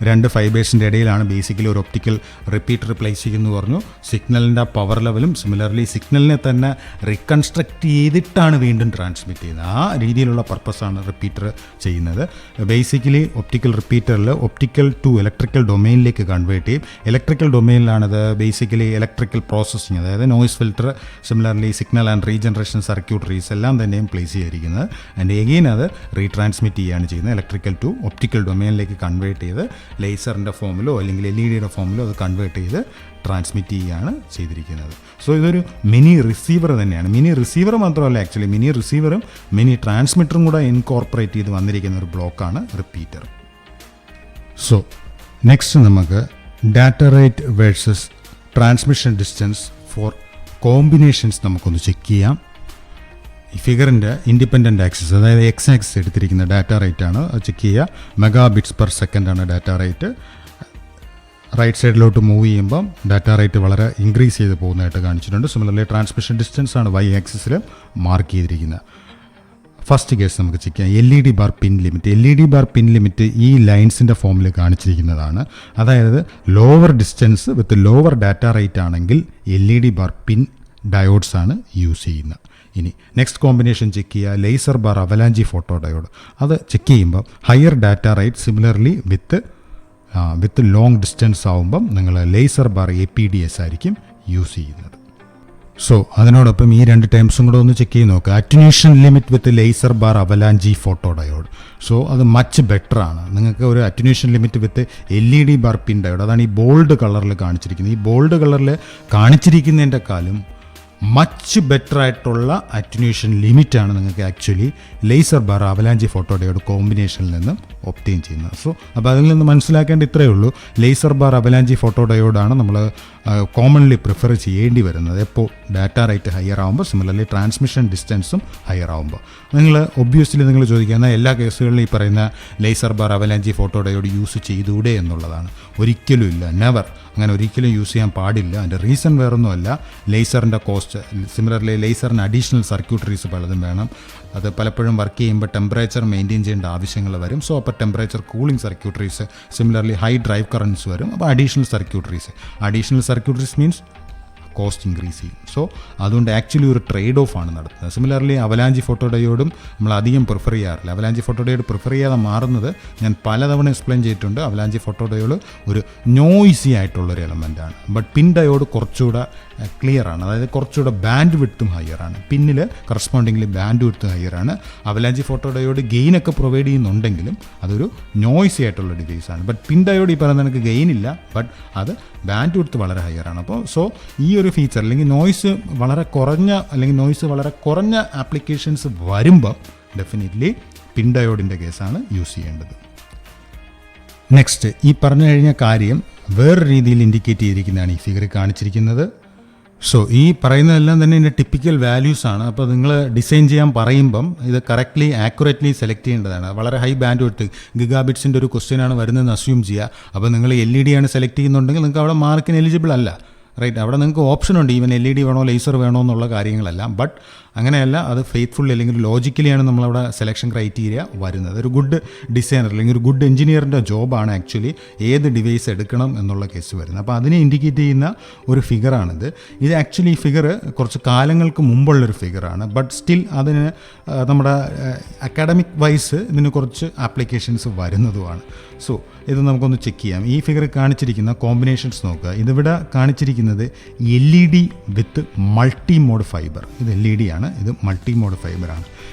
2 ഫൈബേഴ്സിൻ്റെ ഇടയിലാണ് ബേസിക്കലി ഒരു ഒപ്റ്റിക്കൽ റിപ്പീറ്റർ പ്ലേസ് ചെയ്യുന്നു പറഞ്ഞു. സിഗ്നലിൻ്റെ പവർ ലെവലും സിമിലർലി സിഗ്നലിനെ തന്നെ റീകൺസ്ട്രക്റ്റ് ചെയ്തിട്ടാണ് വീണ്ടും ട്രാൻസ്മിറ്റ് ചെയ്യുന്നത്. ആ രീതിയിലുള്ള പർപ്പസാണ് റിപ്പീറ്റർ ചെയ്യുന്നത്. ബേസിക്കലി ഒപ്റ്റിക്കൽ റിപ്പീറ്ററിൽ ഒപ്റ്റിക്കൽ ടു ഇലക്ട്രിക്കൽ ഡൊമെയിനിലേക്ക് കൺവേർട്ട് ചെയ്യും. ഇലക്ട്രിക്കൽ ഡൊമെയിനിലാണത് ബേസിക്കലി ഇലക്ട്രിക്കൽ പ്രോസസ്സിങ്, അതായത് noise filter, similarly signal and regeneration circuitries എല്ലാം തന്നെയും പ്ലേസ് ചെയ്തിരിക്കുന്നത്. ആൻഡ് എഗെയിൻ അത് റീട്രാൻസ്മിറ്റ് ചെയ്യുകയാണ് ചെയ്യുന്നത്. ഇലക്ട്രിക്കൽ ടു ഒപ്റ്റിക്കൽ ഡൊമെയിനിലേക്ക് കൺവേർട്ട് ചെയ്ത് ലേസറിൻ്റെ ഫോമിലോ അല്ലെങ്കിൽ LED ഫോമിലോ അത് കൺവേർട്ട് ചെയ്ത് ട്രാൻസ്മിറ്റ് ചെയ്യുകയാണ് ചെയ്തിരിക്കുന്നത്. സോ ഇതൊരു മിനി റിസീവർ തന്നെയാണ്. മിനി റിസീവർ മാത്രമല്ല, ആക്ച്വലി മിനി റിസീവറും മിനി ട്രാൻസ്മിറ്ററും കൂടെ ഇൻകോർപ്പറേറ്റ് ചെയ്ത് വന്നിരിക്കുന്ന ഒരു ബ്ലോക്കാണ് റിപ്പീറ്റർ. സോ നെക്സ്റ്റ് നമുക്ക് data rate versus transmission distance for combinations നമുക്കൊന്ന് ചെക്ക് ചെയ്യാം. ഈ ഫിഗറിൻ്റെ ഇൻഡിപെൻഡൻ്റ് ആക്സിസ്, അതായത് എക്സ് ആക്സിസ് എടുത്തിരിക്കുന്ന ഡാറ്റ റേറ്റ് ആണ്. അത് ചെക്ക് ചെയ്യുക. മെഗാബിറ്റ്സ് പെർ സെക്കൻഡ് ആണ് ഡാറ്റ റേറ്റ്. റൈറ്റ് സൈഡിലോട്ട് മൂവ് ചെയ്യുമ്പം ഡാറ്റ റേറ്റ് വളരെ ഇൻക്രീസ് ചെയ്ത് പോകുന്നതായിട്ട് കാണിച്ചിട്ടുണ്ട്. സിമിലർലി ട്രാൻസ്മിഷൻ ഡിസ്റ്റൻസ് ആണ് വൈ ആക്സിസിൽ മാർക്ക് ചെയ്തിരിക്കുന്നത്. ഫസ്റ്റ് കേസ് നമുക്ക് ചെക്ക് ചെയ്യാം. LED ബാർ പിൻ ലിമിറ്റ്. LED ബാർ പിൻ ലിമിറ്റ് ഈ ലൈൻസിൻ്റെ ഫോമിൽ കാണിച്ചിരിക്കുന്നതാണ്. അതായത് lower distance with lower data rate ആണെങ്കിൽ LED ബാർ പിൻ ഡയോഡ്സ് ആണ് യൂസ് ചെയ്യുന്നത്. ഇനി നെക്സ്റ്റ് കോമ്പിനേഷൻ ചെക്ക് ചെയ്യുക. Laser bar avalanche photo diode. അത് ചെക്ക് ചെയ്യുമ്പോൾ higher data rate similarly with with long distance ആവുമ്പം നിങ്ങൾ ലേസർ ബാർ APDS ആയിരിക്കും യൂസ് ചെയ്യുന്നത്. സോ അതിനോടൊപ്പം ഈ 2 ടൈംസും കൂടെ ഒന്ന് ചെക്ക് ചെയ്ത് നോക്കുക. Attenuation limit with laser bar avalanche photodiode. So അത് മച്ച് ബെറ്റർ ആണ്. നിങ്ങൾക്ക് ഒരു attenuation limit with LED bar pin diode, അതാണ് ഈ ബോൾഡ് കളറിൽ കാണിച്ചിരിക്കുന്നത്. ഈ ബോൾഡ് കളറിൽ കാണിച്ചിരിക്കുന്നതിൻ്റെക്കാളും മച്ച് ബെറ്റർ ആയിട്ടുള്ള അറ്റുനേഷൻ ലിമിറ്റാണ് നിങ്ങൾക്ക് actually laser bar avalanche photodiode കോമ്പിനേഷനിൽ നിന്ന് ഒബ്റ്റെയിൻ ചെയ്യുന്നത്. സോ അപ്പോൾ അതിൽ നിന്ന് മനസ്സിലാക്കേണ്ട ഇത്രയേ ഉള്ളൂ. ലേസർ ബാർ അവലാഞ്ചി ഫോട്ടോ ഡയോഡാണ് നമ്മൾ കോമൺലി പ്രിഫർ ചെയ്യേണ്ടി വരുന്നത് എപ്പോൾ ഡാറ്റ റേറ്റ് ഹയർ ആകുമ്പോൾ, സിമിലർലി ട്രാൻസ്മിഷൻ ഡിസ്റ്റൻസും ഹയർ ആകുമ്പോൾ. ഒബ്വിയസ്ലി നിങ്ങൾ ചോദിക്കുന്ന എല്ലാ കേസുകളിലും ഈ പറയുന്ന laser bar avalanche photodiode use ചെയ്തുകൂടെ എന്നുള്ളതാണ്. ഒരിക്കലും ഇല്ല, നെവർ. അങ്ങനെ ഒരിക്കലും യൂസ് ചെയ്യാൻ പാടില്ല. അതിൻ്റെ റീസൺ വേറൊന്നുമല്ല, ലേസറിൻ്റെ കോസ്റ്റ്. സിമിലർലി ലേസറിന് അഡീഷണൽ സർക്യൂട്ടറീസ് പലതും വേണം. അത് പലപ്പോഴും വർക്ക് ചെയ്യുമ്പോൾ ടെമ്പറേച്ചർ മെയിൻറ്റെയിൻ ചെയ്യേണ്ട ആവശ്യങ്ങൾ വരും. സോ അപ്പോൾ temperature cooling circuitries, similarly high drive currents വരും. അപ്പോൾ additional circuitries means cost increase ചെയ്യും. സോ അതുകൊണ്ട് ആക്ച്വലി ഒരു ട്രേഡ് ഓഫ് ആണ് നടത്തുന്നത്. സിമിലർലി അവലാഞ്ചി ഫോട്ടോ ഡയോഡും നമ്മൾ അധികം പ്രിഫർ ചെയ്യാറില്ല. അവലാഞ്ചി ഫോട്ടോ ഡയോഡ് പ്രിഫർ ചെയ്യാതെ മാറുന്നത് ഞാൻ പലതവണ എക്സ്പ്ലെയിൻ ചെയ്തിട്ടുണ്ട്. അവലാഞ്ചി ഫോട്ടോ ഡയോഡ് ഒരു നോയ്സി ആയിട്ടുള്ളൊരു എലമെൻ്റാണ്. ബട്ട് പിൻ ഡയോഡ് കുറച്ചുകൂടെ ക്ലിയർ ആണ്, അതായത് കുറച്ചുകൂടെ ബാൻഡ് വിഡ്ത്തും ഹയർ ആണ്. പിന്നിൽ കറസ്പോണ്ടിംഗ്ലി ബാൻഡ് വിഡ്ത്ത് ഹയർ ആണ്. അവലാഞ്ചി ഫോട്ടോ ഡയോഡ് ഗെയിനൊക്കെ പ്രൊവൈഡ് ചെയ്യുന്നുണ്ടെങ്കിലും അതൊരു നോയ്സി ആയിട്ടുള്ള ഡിവൈസാണ്. ബട്ട് പിൻ ഡയോഡ് ഈ പറയുന്ന എനിക്ക് ഗെയിൻ ഇല്ല, ബട്ട് അത് ബാൻഡ് വിഡ്ത്ത് വളരെ ഹയർ ആണ്. അപ്പോൾ സോ ഈ ഒരു ഫീച്ചർ അല്ലെങ്കിൽ നോയ്സ് വളരെ കുറഞ്ഞ ആപ്ലിക്കേഷൻസ് വരുമ്പം ഡെഫിനറ്റ്ലി പിൻ ഡയോഡിൻ്റെ കേസാണ് യൂസ് ചെയ്യേണ്ടത്. നെക്സ്റ്റ്, ഈ പറഞ്ഞു കഴിഞ്ഞ കാര്യം വേറെ രീതിയിൽ ഇൻഡിക്കേറ്റ് ചെയ്തിരിക്കുന്നതാണ് ഈ ഫിഗറിൽ കാണിച്ചിരിക്കുന്നത്. സോ ഈ പറയുന്നതെല്ലാം തന്നെ ഇതിൻ്റെ ടിപ്പിക്കൽ വാല്യൂസ് ആണ്. അപ്പോൾ നിങ്ങൾ ഡിസൈൻ ചെയ്യാൻ പറയുമ്പം ഇത് കറക്റ്റ്ലി ആക്യുറേറ്റ്ലി സെലക്ട് ചെയ്യേണ്ടതാണ്. വളരെ ഹൈ ബാൻഡ് വിഡ്ത്ത് ഗിഗാബിറ്റ്സിൻ്റെ ഒരു ക്വസ്റ്റ്യൻ ആണ് വരുന്നതെന്ന് അസ്യൂം ചെയ്യുക. അപ്പോൾ നിങ്ങൾ LED ആണ് സെലക്ട് ചെയ്യുന്നുണ്ടെങ്കിൽ നിങ്ങൾക്ക് അവിടെ മാർക്കിന് എലിജിബിൾ അല്ല, റൈറ്റ്. അവിടെ നിങ്ങൾക്ക് ഓപ്ഷൻ ഉണ്ട്, ഈവൻ LED വേണോ ലേസർ വേണോ എന്നുള്ള കാര്യങ്ങളെല്ലാം. ബട്ട് അങ്ങനെയല്ല, അത് ഫെയ്ത്ത്ഫുള്ളി അല്ലെങ്കിൽ ലോജിക്കലിയാണ് നമ്മളവിടെ സെലക്ഷൻ ക്രൈറ്റീരിയ വരുന്നത്. ഒരു ഗുഡ് ഡിസൈനർ അല്ലെങ്കിൽ ഒരു ഗുഡ് എഞ്ചിനീയറിൻ്റെ ജോബാണ് ആക്ച്വലി ഏത് ഡിവൈസ് എടുക്കണം എന്നുള്ള കേസ് വരുന്നത്. അപ്പോൾ അതിനെ ഇൻഡിക്കേറ്റ് ചെയ്യുന്ന ഒരു ഫിഗറാണിത്. ഇത് ആക്ച്വലി ഈ ഫിഗർ കുറച്ച് കാലങ്ങൾക്ക് മുമ്പുള്ളൊരു ഫിഗറാണ്. ബട്ട് സ്റ്റിൽ അതിന് നമ്മുടെ അക്കാഡമിക് വൈസ് ഇതിന് കുറച്ച് ആപ്ലിക്കേഷൻസ് വരുന്നതുമാണ്. സോ ഇത് നമുക്കൊന്ന് ചെക്ക് ചെയ്യാം. ഈ ഫിഗർ കാണിച്ചിരിക്കുന്ന കോമ്പിനേഷൻസ് നോക്കുക. ഇതിവിടെ കാണിച്ചിരിക്കുന്നത് LED with multi mode fibre. ഇത് LED ആണ്, ഇത് മൾട്ടി മോഡ് ഫൈബറാണ്.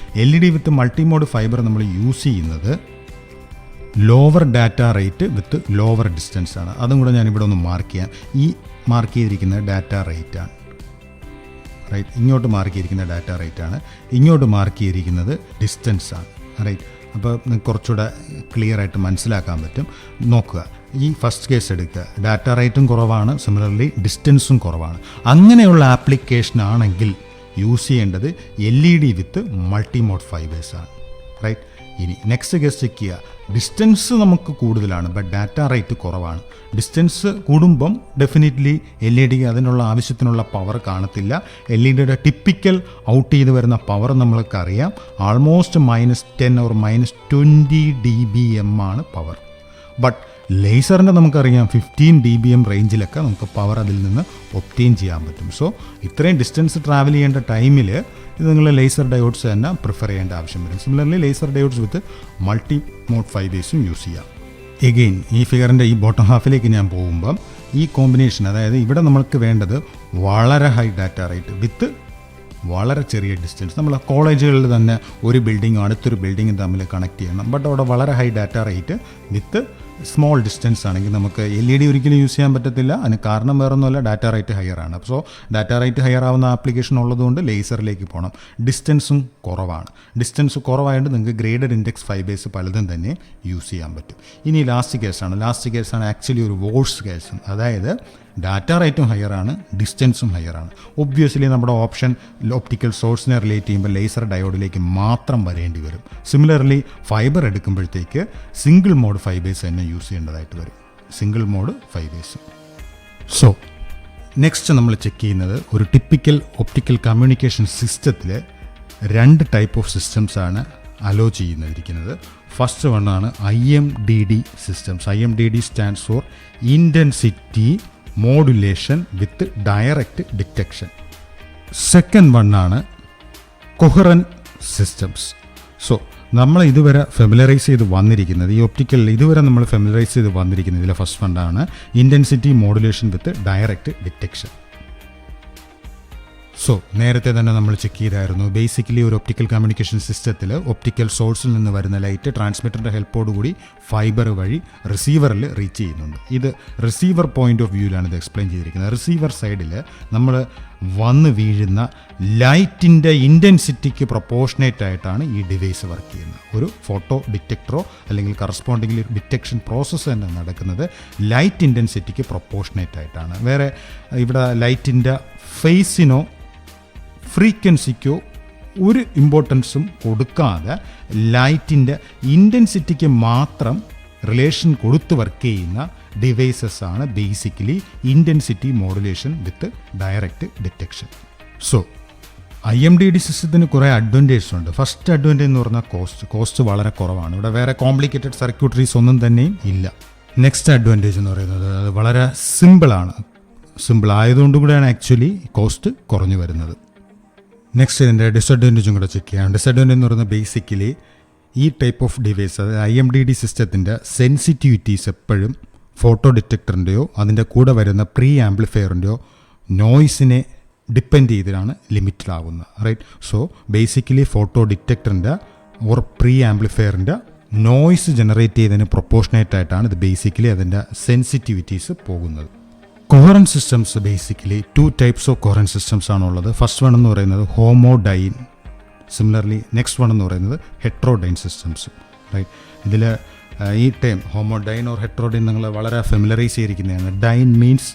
LED with multi mode fibre നമ്മൾ യൂസ് ചെയ്യുന്നത് lower data rate with lower distance ആണ്. അതും കൂടെ ഞാനിവിടെ ഒന്ന് മാർക്ക് ചെയ്യാം. ഈ മാർക്ക് ചെയ്തിരിക്കുന്നത് ഡാറ്റ റേറ്റാണ്, റൈറ്റ്. ഇങ്ങോട്ട് മാർക്ക് ചെയ്തിരിക്കുന്ന ഡാറ്റ റേറ്റാണ്, ഇങ്ങോട്ട് മാർക്ക് ചെയ്തിരിക്കുന്നത് ഡിസ്റ്റൻസാണ്, റൈറ്റ്. അപ്പോൾ കുറച്ചുകൂടെ ക്ലിയർ ആയിട്ട് മനസ്സിലാക്കാൻ പറ്റും. നോക്കുക, ഈ ഫസ്റ്റ് കേസ് എടുക്കുക, ഡാറ്റ റേറ്റും കുറവാണ്, സിമിലർലി ഡിസ്റ്റൻസും കുറവാണ്. അങ്ങനെയുള്ള ആപ്ലിക്കേഷൻ ആണെങ്കിൽ യൂസ് ചെയ്യേണ്ടത് LED വിത്ത് മൾട്ടി മോഡ് ഫൈബേഴ്സാണ്, റൈറ്റ്. ഇനി നെക്സ്റ്റ് കേസ് ചെക്ക് ചെയ്യുക. ഡിസ്റ്റൻസ് നമുക്ക് കൂടുതലാണ്, ബട്ട് ഡാറ്റ റേറ്റ് കുറവാണ്. ഡിസ്റ്റൻസ് കൂടുമ്പം ഡെഫിനറ്റ്ലി LED അതിനുള്ള ആവശ്യത്തിനുള്ള പവർ കാണത്തില്ല. LED ടിപ്പിക്കൽ ഔട്ട് ചെയ്ത് വരുന്ന പവർ നമ്മൾക്കറിയാം, ആൾമോസ്റ്റ് -10 or -20 dBm ആണ് പവർ. ബട്ട് ലേസറിൻ്റെ നമുക്കറിയാം 15 dBm റേഞ്ചിലൊക്കെ നമുക്ക് പവർ അതിൽ നിന്ന് ഒബ്റ്റെയിൻ ചെയ്യാൻ പറ്റും. സോ ഇത്രയും ഡിസ്റ്റൻസ് ട്രാവൽ ചെയ്യേണ്ട ടൈമിൽ ഇത് നിങ്ങൾ ലേസർ ഡയോഡ്സ് തന്നെ പ്രിഫർ ചെയ്യേണ്ട ആവശ്യം വരും. Similarly laser diodes with multi mode ഫൈബേഴ്സും യൂസ് ചെയ്യാം. എഗെയിൻ ഈ ഫിഗറിൻ്റെ ഈ ബോട്ടം ഹാഫിലേക്ക് ഞാൻ പോകുമ്പം ഈ കോമ്പിനേഷൻ, അതായത് ഇവിടെ നമ്മൾക്ക് വേണ്ടത് വളരെ ഹൈ ഡാറ്റ റേറ്റ് വിത്ത് വളരെ ചെറിയ ഡിസ്റ്റൻസ്. നമ്മൾ കോളേജുകളിൽ തന്നെ ഒരു ബിൽഡിങ്ങും അടുത്തൊരു ബിൽഡിങ്ങും തമ്മിൽ കണക്ട് ചെയ്യണം. ബട്ട് അവിടെ വളരെ ഹൈ ഡാറ്റ റേറ്റ് വിത്ത് സ്മോൾ ഡിസ്റ്റൻസ് ആണെങ്കിൽ നമുക്ക് LED ഒരിക്കലും യൂസ് ചെയ്യാൻ പറ്റത്തില്ല. അതിന് കാരണം വേറൊന്നുമല്ല, ഡാറ്റ റേറ്റ് ഹയർ ആണ്. സോ ഡാറ്റ റേറ്റ് ഹയർ ആവുന്ന ആപ്ലിക്കേഷൻ ഉള്ളതുകൊണ്ട് ലേസറിലേക്ക് പോകണം. ഡിസ്റ്റൻസും കുറവാണ്. ഡിസ്റ്റൻസ് കുറവായതുകൊണ്ട് നിങ്ങൾക്ക് ഗ്രേഡഡ് ഇൻഡെക്സ് ഫൈബേഴ്സ് പലതും തന്നെ യൂസ് ചെയ്യാൻ പറ്റും. ഇനി ലാസ്റ്റ് കേസാണ് ആക്ച്വലി ഒരു വോഴ്സ് കേസ്. അതായത് ഡാറ്റ റേറ്റും ഹയർ ആണ്, ഡിസ്റ്റൻസും ഹയർ ആണ്. ഒബ്വിയസ്ലി നമ്മുടെ ഓപ്ഷൻ ഒപ്റ്റിക്കൽ സോഴ്സിനെ റിലേറ്റ് ചെയ്യുമ്പോൾ ലേസർ ഡയോഡിലേക്ക് മാത്രം വരേണ്ടി വരും. സിമിലർലി ഫൈബർ എടുക്കുമ്പോഴത്തേക്ക് സിംഗിൾ മോഡ് ഫൈബേഴ്സ് തന്നെ യൂസ് ചെയ്യേണ്ടതായിട്ട് വരും, single mode fibres. So next നമ്മൾ ചെക്ക് ചെയ്യുന്നത് ഒരു ടിപ്പിക്കൽ ഒപ്റ്റിക്കൽ കമ്മ്യൂണിക്കേഷൻ സിസ്റ്റത്തിൽ 2 ടൈപ്പ് ഓഫ് സിസ്റ്റംസ് ആണ് അലോ ചെയ്യുന്നിരിക്കുന്നത്. ഫസ്റ്റ് വണ്ണാണ് IMDD systems. IMDD stands for intensity modulation with direct detection. Second വണ്ണാണ് coherent systems. So നമ്മൾ ഇതുവരെ ഫെമിലറൈസ് ചെയ്ത് വന്നിരിക്കുന്നത് ഈ ഒപ്റ്റിക്കലിൽ ഇതുവരെ നമ്മൾ ഫെമിലറൈസ് ചെയ്ത് വന്നിരിക്കുന്നത് ഇതിലെ first വണ്ണാണ് intensity modulation with direct detection. So നേരത്തെ തന്നെ നമ്മൾ ചെക്ക് ചെയ്തായിരുന്നു. ബേസിക്കലി ഒരു ഒപ്റ്റിക്കൽ കമ്മ്യൂണിക്കേഷൻ സിസ്റ്റത്തിൽ ഒപ്റ്റിക്കൽ സോഴ്സിൽ നിന്ന് വരുന്ന ലൈറ്റ് ട്രാൻസ്മിറ്ററിൻ്റെ ഹെൽപ്പോടുകൂടി ഫൈബർ വഴി റിസീവറിൽ റീച്ച് ചെയ്യുന്നുണ്ട്. ഇത് റിസീവർ പോയിന്റ് ഓഫ് വ്യൂവിലാണ് ഇത് എക്സ്പ്ലെയിൻ ചെയ്തിരിക്കുന്നത്. റിസീവർ സൈഡിൽ നമ്മൾ വന്ന് വീഴുന്ന ലൈറ്റിൻ്റെ ഇൻറ്റൻസിറ്റിക്ക് പ്രൊപ്പോർഷനേറ്റ് ആയിട്ടാണ് ഈ ഡിവൈസ് വർക്ക് ചെയ്യുന്നത്. ഒരു ഫോട്ടോ ഡിറ്റക്ടറോ അല്ലെങ്കിൽ കറസ്പോണ്ടിംഗ്ലി ഡിറ്റക്ഷൻ പ്രോസസ്സ് തന്നെ നടക്കുന്നത് ലൈറ്റ് ഇൻറ്റൻസിറ്റിക്ക് പ്രൊപ്പോർഷനേറ്റ് ആയിട്ടാണ്. വേറെ ഇവിടെ ലൈറ്റിൻ്റെ ഫേസിനോ ഫ്രീക്വൻസിക്കോ ഒരു ഇമ്പോർട്ടൻസും കൊടുക്കാതെ ലൈറ്റിൻ്റെ ഇൻറ്റൻസിറ്റിക്ക് മാത്രം റിലേഷൻ കൊടുത്ത് വർക്ക് ചെയ്യുന്ന ഡിവൈസസ് ആണ് basically intensity modulation with direct detection. So IMDD സിസ്റ്റത്തിന് കുറേ അഡ്വാൻറ്റേജസ് ഉണ്ട്. ഫസ്റ്റ് അഡ്വാൻറ്റേജ് എന്ന് പറഞ്ഞാൽ കോസ്റ്റ് വളരെ കുറവാണ്. ഇവിടെ വേറെ കോംപ്ലിക്കേറ്റഡ് സർക്യൂട്ടറീസ് ഒന്നും തന്നെയും ഇല്ല. നെക്സ്റ്റ് അഡ്വാൻറ്റേജ് എന്ന് പറയുന്നത് അത് വളരെ സിമ്പിളാണ്. സിമ്പിൾ ആയതുകൊണ്ട് കൂടെയാണ് ആക്ച്വലി കോസ്റ്റ് കുറഞ്ഞു വരുന്നത്. നെക്സ്റ്റ് ഇതിൻ്റെ ഡിസഡ്വാൻറ്റേജും കൂടെ ചെക്ക് ചെയ്യാം. ഡിസഡ്വാൻറ്റേജ് എന്ന് പറയുന്നത് ബേസിക്കലി ഈ ടൈപ്പ് ഓഫ് ഡിവൈസ് അതായത് IMDD സിസ്റ്റത്തിൻ്റെ സെൻസിറ്റിവിറ്റീസ് എപ്പോഴും ഫോട്ടോ ഡിറ്റക്ടറിൻ്റെയോ അതിൻ്റെ കൂടെ വരുന്ന പ്രീ ആംപ്ലിഫയറിൻ്റെയോ നോയ്സിനെ ഡിപ്പെൻഡ് ചെയ്തിട്ടാണ് ലിമിറ്റഡ് ആവുന്നത്, റൈറ്റ്? സോ ബേസിക്കലി ഫോട്ടോ ഡിറ്റക്ടറിൻ്റെ ഓർ പ്രീ ആംപ്ലിഫയറിൻ്റെ നോയ്സ് ജനറേറ്റ് ചെയ്തതിന് പ്രൊപ്പോർഷനേറ്റ് ആയിട്ടാണ് ഇത് ബേസിക്കലി അതിൻ്റെ സെൻസിറ്റിവിറ്റീസ് പോകുന്നത്. Coherent systems basically 2 types of coherent systems ആണുള്ളത്. ഫസ്റ്റ് വൺ എന്ന് പറയുന്നത് ഹോമോഡൈൻ, സിമിലർലി നെക്സ്റ്റ് വൺ എന്ന് പറയുന്നത് ഹെട്രോഡൈൻ സിസ്റ്റംസ്, റൈറ്റ്? ഇതിൽ ഈ ടൈം ഹോമോഡൈൻ ഓർ ഹെട്രോഡൈൻ നിങ്ങൾ വളരെ ഫെമിലറൈസ് ചെയ്തിരിക്കുന്നതാണ്. Dyne means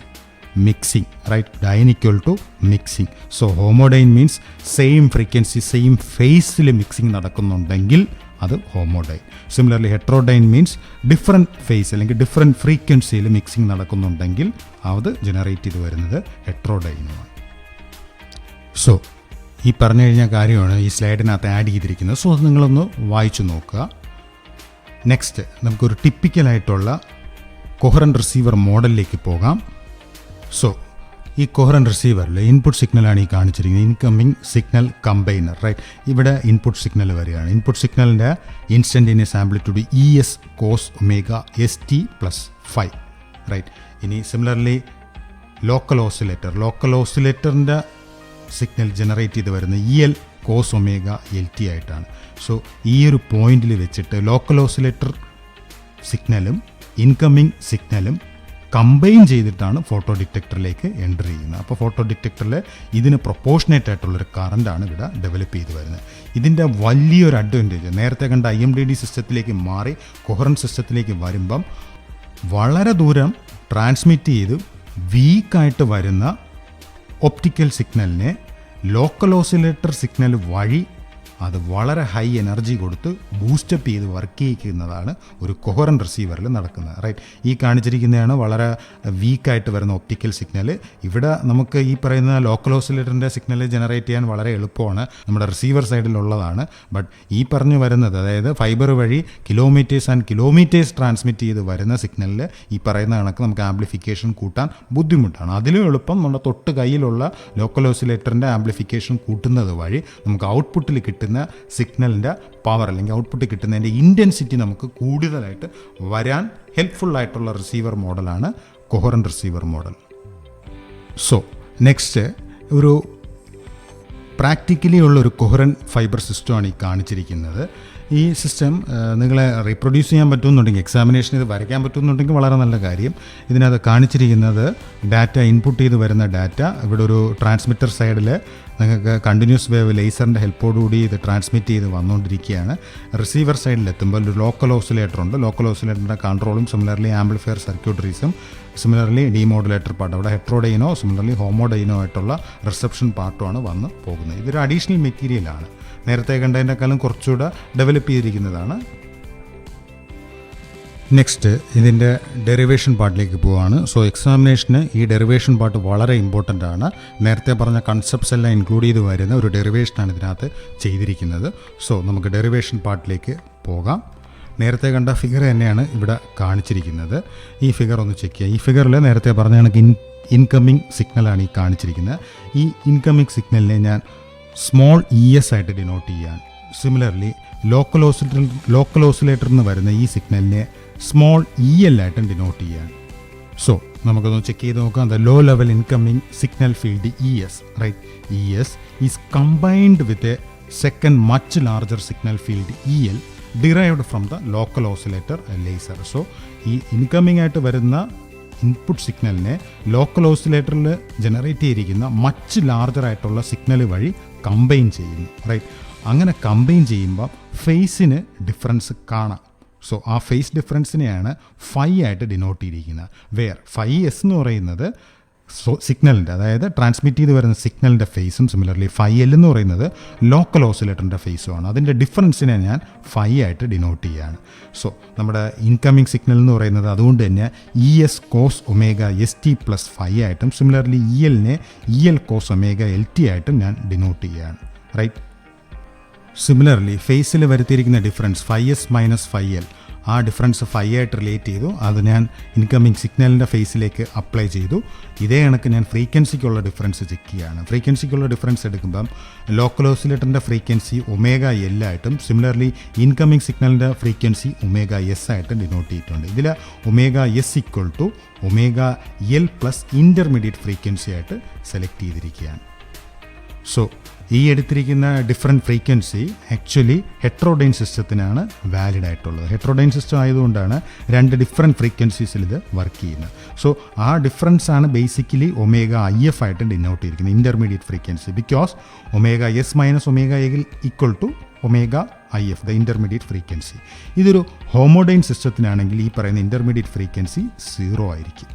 mixing, right? Dyne equal to mixing. So homodyne means same frequency same ഫേസിൽ മിക്സിങ് നടക്കുന്നുണ്ടെങ്കിൽ അത് homodyne. Similarly heterodyne means different phase അല്ലെങ്കിൽ ഡിഫറെൻറ്റ് ഫ്രീക്വൻസിയിൽ മിക്സിങ് നടക്കുന്നുണ്ടെങ്കിൽ അത് ജനറേറ്റ് ചെയ്ത് വരുന്നത് ഹെട്രോഡൈനുമാണ്. സോ ഈ പറഞ്ഞു കഴിഞ്ഞ കാര്യമാണ് ഈ സ്ലൈഡിനകത്ത് ആഡ് ചെയ്തിരിക്കുന്നത്. സോ അത് നിങ്ങളൊന്ന് വായിച്ചു നോക്കുക. നെക്സ്റ്റ് നമുക്കൊരു ടിപ്പിക്കലായിട്ടുള്ള കൊഹറൻറ്റ് റിസീവർ മോഡലിലേക്ക് പോകാം. സോ ഈ കൊഹറൻറ്റ് റിസീവറിൽ ഇൻപുട്ട് സിഗ്നലാണ് ഈ കാണിച്ചിരിക്കുന്നത്, ഇൻകമ്മിങ് സിഗ്നൽ കമ്പൈനർ, റൈറ്റ്? ഇവിടെ ഇൻപുട്ട് സിഗ്നൽ വരികയാണ്. ഇൻപുട്ട് സിഗ്നലിൻ്റെ instantaneous amplitude ES cos omega ST+5, right? ഇനി സിമിലർലി ലോക്കൽ ഓസിലേറ്ററിൻ്റെ സിഗ്നൽ ജനറേറ്റ് ചെയ്ത് വരുന്ന EL cos omega LT ആയിട്ടാണ്. സോ ഈ ഒരു പോയിന്റിൽ വെച്ചിട്ട് ലോക്കൽ ഓസിലേറ്റർ സിഗ്നലും ഇൻകമ്മിങ് സിഗ്നലും കമ്പൈൻ ചെയ്തിട്ടാണ് ഫോട്ടോ ഡിറ്റക്ടറിലേക്ക് എൻ്റർ ചെയ്യുന്നത്. അപ്പോൾ ഫോട്ടോ ഡിറ്റക്ടറിൽ ഇതിന് പ്രൊപ്പോർഷനേറ്റ് ആയിട്ടുള്ളൊരു കറണ്ടാണ് ഇവിടെ ഡെവലപ്പ് ചെയ്ത് വരുന്നത്. ഇതിൻ്റെ വലിയൊരു അഡ്വാൻറ്റേജ് നേരത്തെ കണ്ട IMDD സിസ്റ്റത്തിലേക്ക് മാറി കൊഹറൻറ്റ് സിസ്റ്റത്തിലേക്ക് വരുമ്പം വളരെ ദൂരം ട്രാൻസ്മിറ്റ് ചെയ്ത് വീക്കായിട്ട് വരുന്ന ഒപ്റ്റിക്കൽ സിഗ്നലിനെ ലോക്കൽ ഓസിലേറ്റർ സിഗ്നൽ വഴി അത് വളരെ ഹൈ എനർജി കൊടുത്ത് ബൂസ്റ്റപ്പ് ചെയ്ത് വർക്ക് ചെയ്യിക്കുന്നതാണ് ഒരു കൊഹറൻറ്റ് റിസീവറിൽ നടക്കുന്നത്, റൈറ്റ്? ഈ കാണിച്ചിരിക്കുന്നതാണ് വളരെ വീക്കായിട്ട് വരുന്ന ഒപ്റ്റിക്കൽ സിഗ്നൽ. ഇവിടെ നമുക്ക് ഈ പറയുന്ന ലോക്കൽ ഓസിലേറ്ററിൻ്റെ സിഗ്നൽ ജനറേറ്റ് ചെയ്യാൻ വളരെ എളുപ്പമാണ്, നമ്മുടെ റിസീവർ സൈഡിലുള്ളതാണ്. ബട്ട് ഈ പറഞ്ഞു വരുന്നത് അതായത് ഫൈബർ വഴി കിലോമീറ്റേഴ്സ് ട്രാൻസ്മിറ്റ് ചെയ്ത് വരുന്ന സിഗ്നലിൽ ഈ പറയുന്ന കണക്ക് നമുക്ക് ആംപ്ലിഫിക്കേഷൻ കൂട്ടാൻ ബുദ്ധിമുട്ടാണ്. അതിലും എളുപ്പം നമ്മുടെ തൊട്ട് കയ്യിലുള്ള ലോക്കൽ ഓസിലേറ്ററിൻ്റെ ആംപ്ലിഫിക്കേഷൻ കൂട്ടുന്നത് വഴി നമുക്ക് ഔട്ട്പുട്ടിൽ കിട്ടുന്ന സിഗ്നലിൻ്റെ പവർ അല്ലെങ്കിൽ ഔട്ട്പുട്ട് കിട്ടുന്നതിൻ്റെ ഇൻറ്റൻസിറ്റി നമുക്ക് കൂടുതലായിട്ട് വരാൻ ഹെൽപ്ഫുള്ളായിട്ടുള്ള റിസീവർ മോഡലാണ് coherent receiver model. So next ഒരു പ്രാക്ടിക്കലി ഉള്ളൊരു കൊഹറൻറ്റ് ഫൈബർ സിസ്റ്റമാണ് ഈ കാണിച്ചിരിക്കുന്നത്. ഈ സിസ്റ്റം നിങ്ങളെ റീപ്രൊഡ്യൂസ് ചെയ്യാൻ പറ്റുമെന്നുണ്ടെങ്കിൽ എക്സാമിനേഷൻ ഇത് വരയ്ക്കാൻ പറ്റുമെന്നുണ്ടെങ്കിൽ വളരെ നല്ല കാര്യം. ഇതിനകത്ത് കാണിച്ചിരിക്കുന്നത് ഡാറ്റ ഇൻപുട്ട് ചെയ്ത് വരുന്ന ഡാറ്റ ഇവിടെ ഒരു ട്രാൻസ്മിറ്റർ സൈഡിൽ നിങ്ങൾക്ക് കണ്ടിന്യൂസ് വേവ് ലേസറിൻ്റെ ഹെൽപ്പോടുകൂടി ഇത് ട്രാൻസ്മിറ്റ് ചെയ്ത് വന്നുകൊണ്ടിരിക്കുകയാണ്. റിസീവർ സൈഡിലെത്തുമ്പോൾ ഒരു ലോക്കൽ ഓസിലേറ്റർ ഉണ്ട്. ലോക്കൽ ഓസിലേറ്ററിൻ്റെ കൺട്രോളും സിമിലർലി ആംപ്ലിഫയർ സർക്യൂട്ടറീസും സിമിലർലി ഡിമോഡുലേറ്റർ പാർട്ട് അവിടെ ഹെട്രോഡൈനോ സിമിലർലി ഹോമോഡൈനോ ആയിട്ടുള്ള റിസപ്ഷൻ പാർട്ടുമാണ് വന്ന് പോകുന്നത്. ഇതൊരു അഡീഷണൽ മെറ്റീരിയലാണ്, നേരത്തെ കണ്ടതിനേക്കാളും കുറച്ചുകൂടെ ഡെവലപ്പ് ചെയ്തിരിക്കുന്നതാണ്. നെക്സ്റ്റ് ഇതിൻ്റെ ഡെറിവേഷൻ പാർട്ടിലേക്ക് പോവുകയാണ്. സോ എക്സാമിനേഷന് ഈ ഡെറിവേഷൻ പാർട്ട് വളരെ ഇമ്പോർട്ടൻ്റ് ആണ്. നേരത്തെ പറഞ്ഞ കൺസെപ്റ്റ്സ് എല്ലാം ഇൻക്ലൂഡ് ചെയ്ത് വരുന്ന ഒരു ഡെറിവേഷനാണ് ഇതിനകത്ത് ചെയ്തിരിക്കുന്നത്. സോ നമുക്ക് ഡെറിവേഷൻ പാർട്ടിലേക്ക് പോകാം. നേരത്തെ കണ്ട ഫിഗർ തന്നെയാണ് ഇവിടെ കാണിച്ചിരിക്കുന്നത്. ഈ ഫിഗർ ഒന്ന് ചെക്ക് ചെയ്യുക. ഈ ഫിഗറിൽ നേരത്തെ പറഞ്ഞ കണക്ക് ഇൻകമ്മിങ് സിഗ്നലാണ് ഈ കാണിച്ചിരിക്കുന്നത്. ഈ ഇൻകമ്മിങ് സിഗ്നലിനെ ഞാൻ സ്മോൾ ES ആയിട്ട് ഡിനോട്ട് ചെയ്യാൻ സിമിലർലി ലോക്കൽ ഓസിലേറ്ററിൽ നിന്ന് വരുന്ന ഈ സിഗ്നലിനെ സ്മോൾ ഇ എൽ ആയിട്ടും ഡിനോട്ട് ചെയ്യുകയാണ്. സോ നമുക്കൊന്ന് ചെക്ക് ചെയ്ത് നോക്കാം. The low level incoming signal field E S, right, E S is combined with a second much larger signal field E L derived from the local oscillator laser. So ഈ incoming ആയിട്ട് വരുന്ന input സിഗ്നലിനെ local ഓസിലേറ്ററിൽ generate ചെയ്തിരിക്കുന്ന much larger ആയിട്ടുള്ള signal വഴി combine ചെയ്യുന്നു, right. അങ്ങനെ കമ്പൈൻ ചെയ്യുമ്പോൾ ഫേസിന് ഡിഫറൻസ് കാണാം. സോ ആ ഫേസ് ഡിഫറൻസിനെയാണ് ഫൈ ആയിട്ട് ഡിനോട്ട് ചെയ്തിരിക്കുന്നത്. വേർ ഫൈ എസ് എന്ന് പറയുന്നത് സിഗ്നലിൻ്റെ, അതായത് ട്രാൻസ്മിറ്റ് ചെയ്ത് വരുന്ന സിഗ്നലിൻ്റെ ഫേസും, സിമിലർലി ഫൈ എൽ എന്ന് പറയുന്നത് ലോക്കൽ ഓസിലേറ്ററിൻ്റെ ഫേസുമാണ്. അതിൻ്റെ ഡിഫറൻസിനെ ഞാൻ ഫൈ ആയിട്ട് ഡിനോട്ട് ചെയ്യുകയാണ്. സോ നമ്മുടെ ഇൻകമിങ് സിഗ്നൽ എന്ന് പറയുന്നത് അതുകൊണ്ട് തന്നെ E S cos omega S T plus phi ആയിട്ടും, സിമിലർലി ഇ എല്ലിനെ E L cos omega L T ആയിട്ടും ഞാൻ ഡിനോട്ട് ചെയ്യുകയാണ്, റൈറ്റ്. സിമിലർലി ഫേസിൽ വരുത്തിയിരിക്കുന്ന difference phi S minus phi L, ആ ഡിഫറൻസ് ഫൈ ആയിട്ട് റിലേറ്റ് ചെയ്തു. അത് ഞാൻ ഇൻകമിങ് സിഗ്നലിൻ്റെ ഫേസിലേക്ക് അപ്ലൈ ചെയ്തു. ഇതേ കണക്ക് ഞാൻ ഫ്രീക്വൻസിക്കുള്ള ഡിഫറൻസ് ചെക്ക് ചെയ്യുകയാണ്. ഫ്രീക്വൻസിക്കുള്ള ഡിഫറൻസ് എടുക്കുമ്പം ലോക്കൽ ഓസിലേറ്ററിൻ്റെ ഫ്രീക്വൻസി ഒമേഗ എൽ ആയിട്ടും, സിമിലർലി ഇൻകമിങ് സിഗ്നലിൻ്റെ ഫ്രീക്വൻസി ഒമേഗ എസ് ആയിട്ടും ഡിനോട്ട് ചെയ്തിട്ടുണ്ട്. ഇതിൽ omega S equal to omega L plus intermediate frequency ആയിട്ട് സെലക്ട് ചെയ്തിരിക്കുകയാണ്. സോ ഈ എടുത്തിരിക്കുന്ന ഡിഫറെൻറ്റ് ഫ്രീക്വൻസി ആക്ച്വലി ഹെട്രോഡൈൻ സിസ്റ്റത്തിനാണ് വാലിഡ് ആയിട്ടുള്ളത്. ഹെട്രോഡൈൻ സിസ്റ്റം ആയതുകൊണ്ടാണ് രണ്ട് ഡിഫറെൻറ്റ് ഫ്രീക്വൻസീസിൽ ഇത് വർക്ക് ചെയ്യുന്നത്. സോ ആ ഡിഫറൻസ് ആണ് ബേസിക്കലി ഒമേഗ ഐ എഫ് ആയിട്ട് ഡിനോട്ട് ചെയ്തിരിക്കുന്നത്, intermediate frequency. Because omega S minus omega L equal to omega I F, the intermediate frequency. ഇതൊരു ഹോമോഡൈൻ സിസ്റ്റത്തിനാണെങ്കിൽ ഈ പറയുന്ന ഇൻ്റർമീഡിയറ്റ് ഫ്രീക്വൻസി 0 ആയിരിക്കും,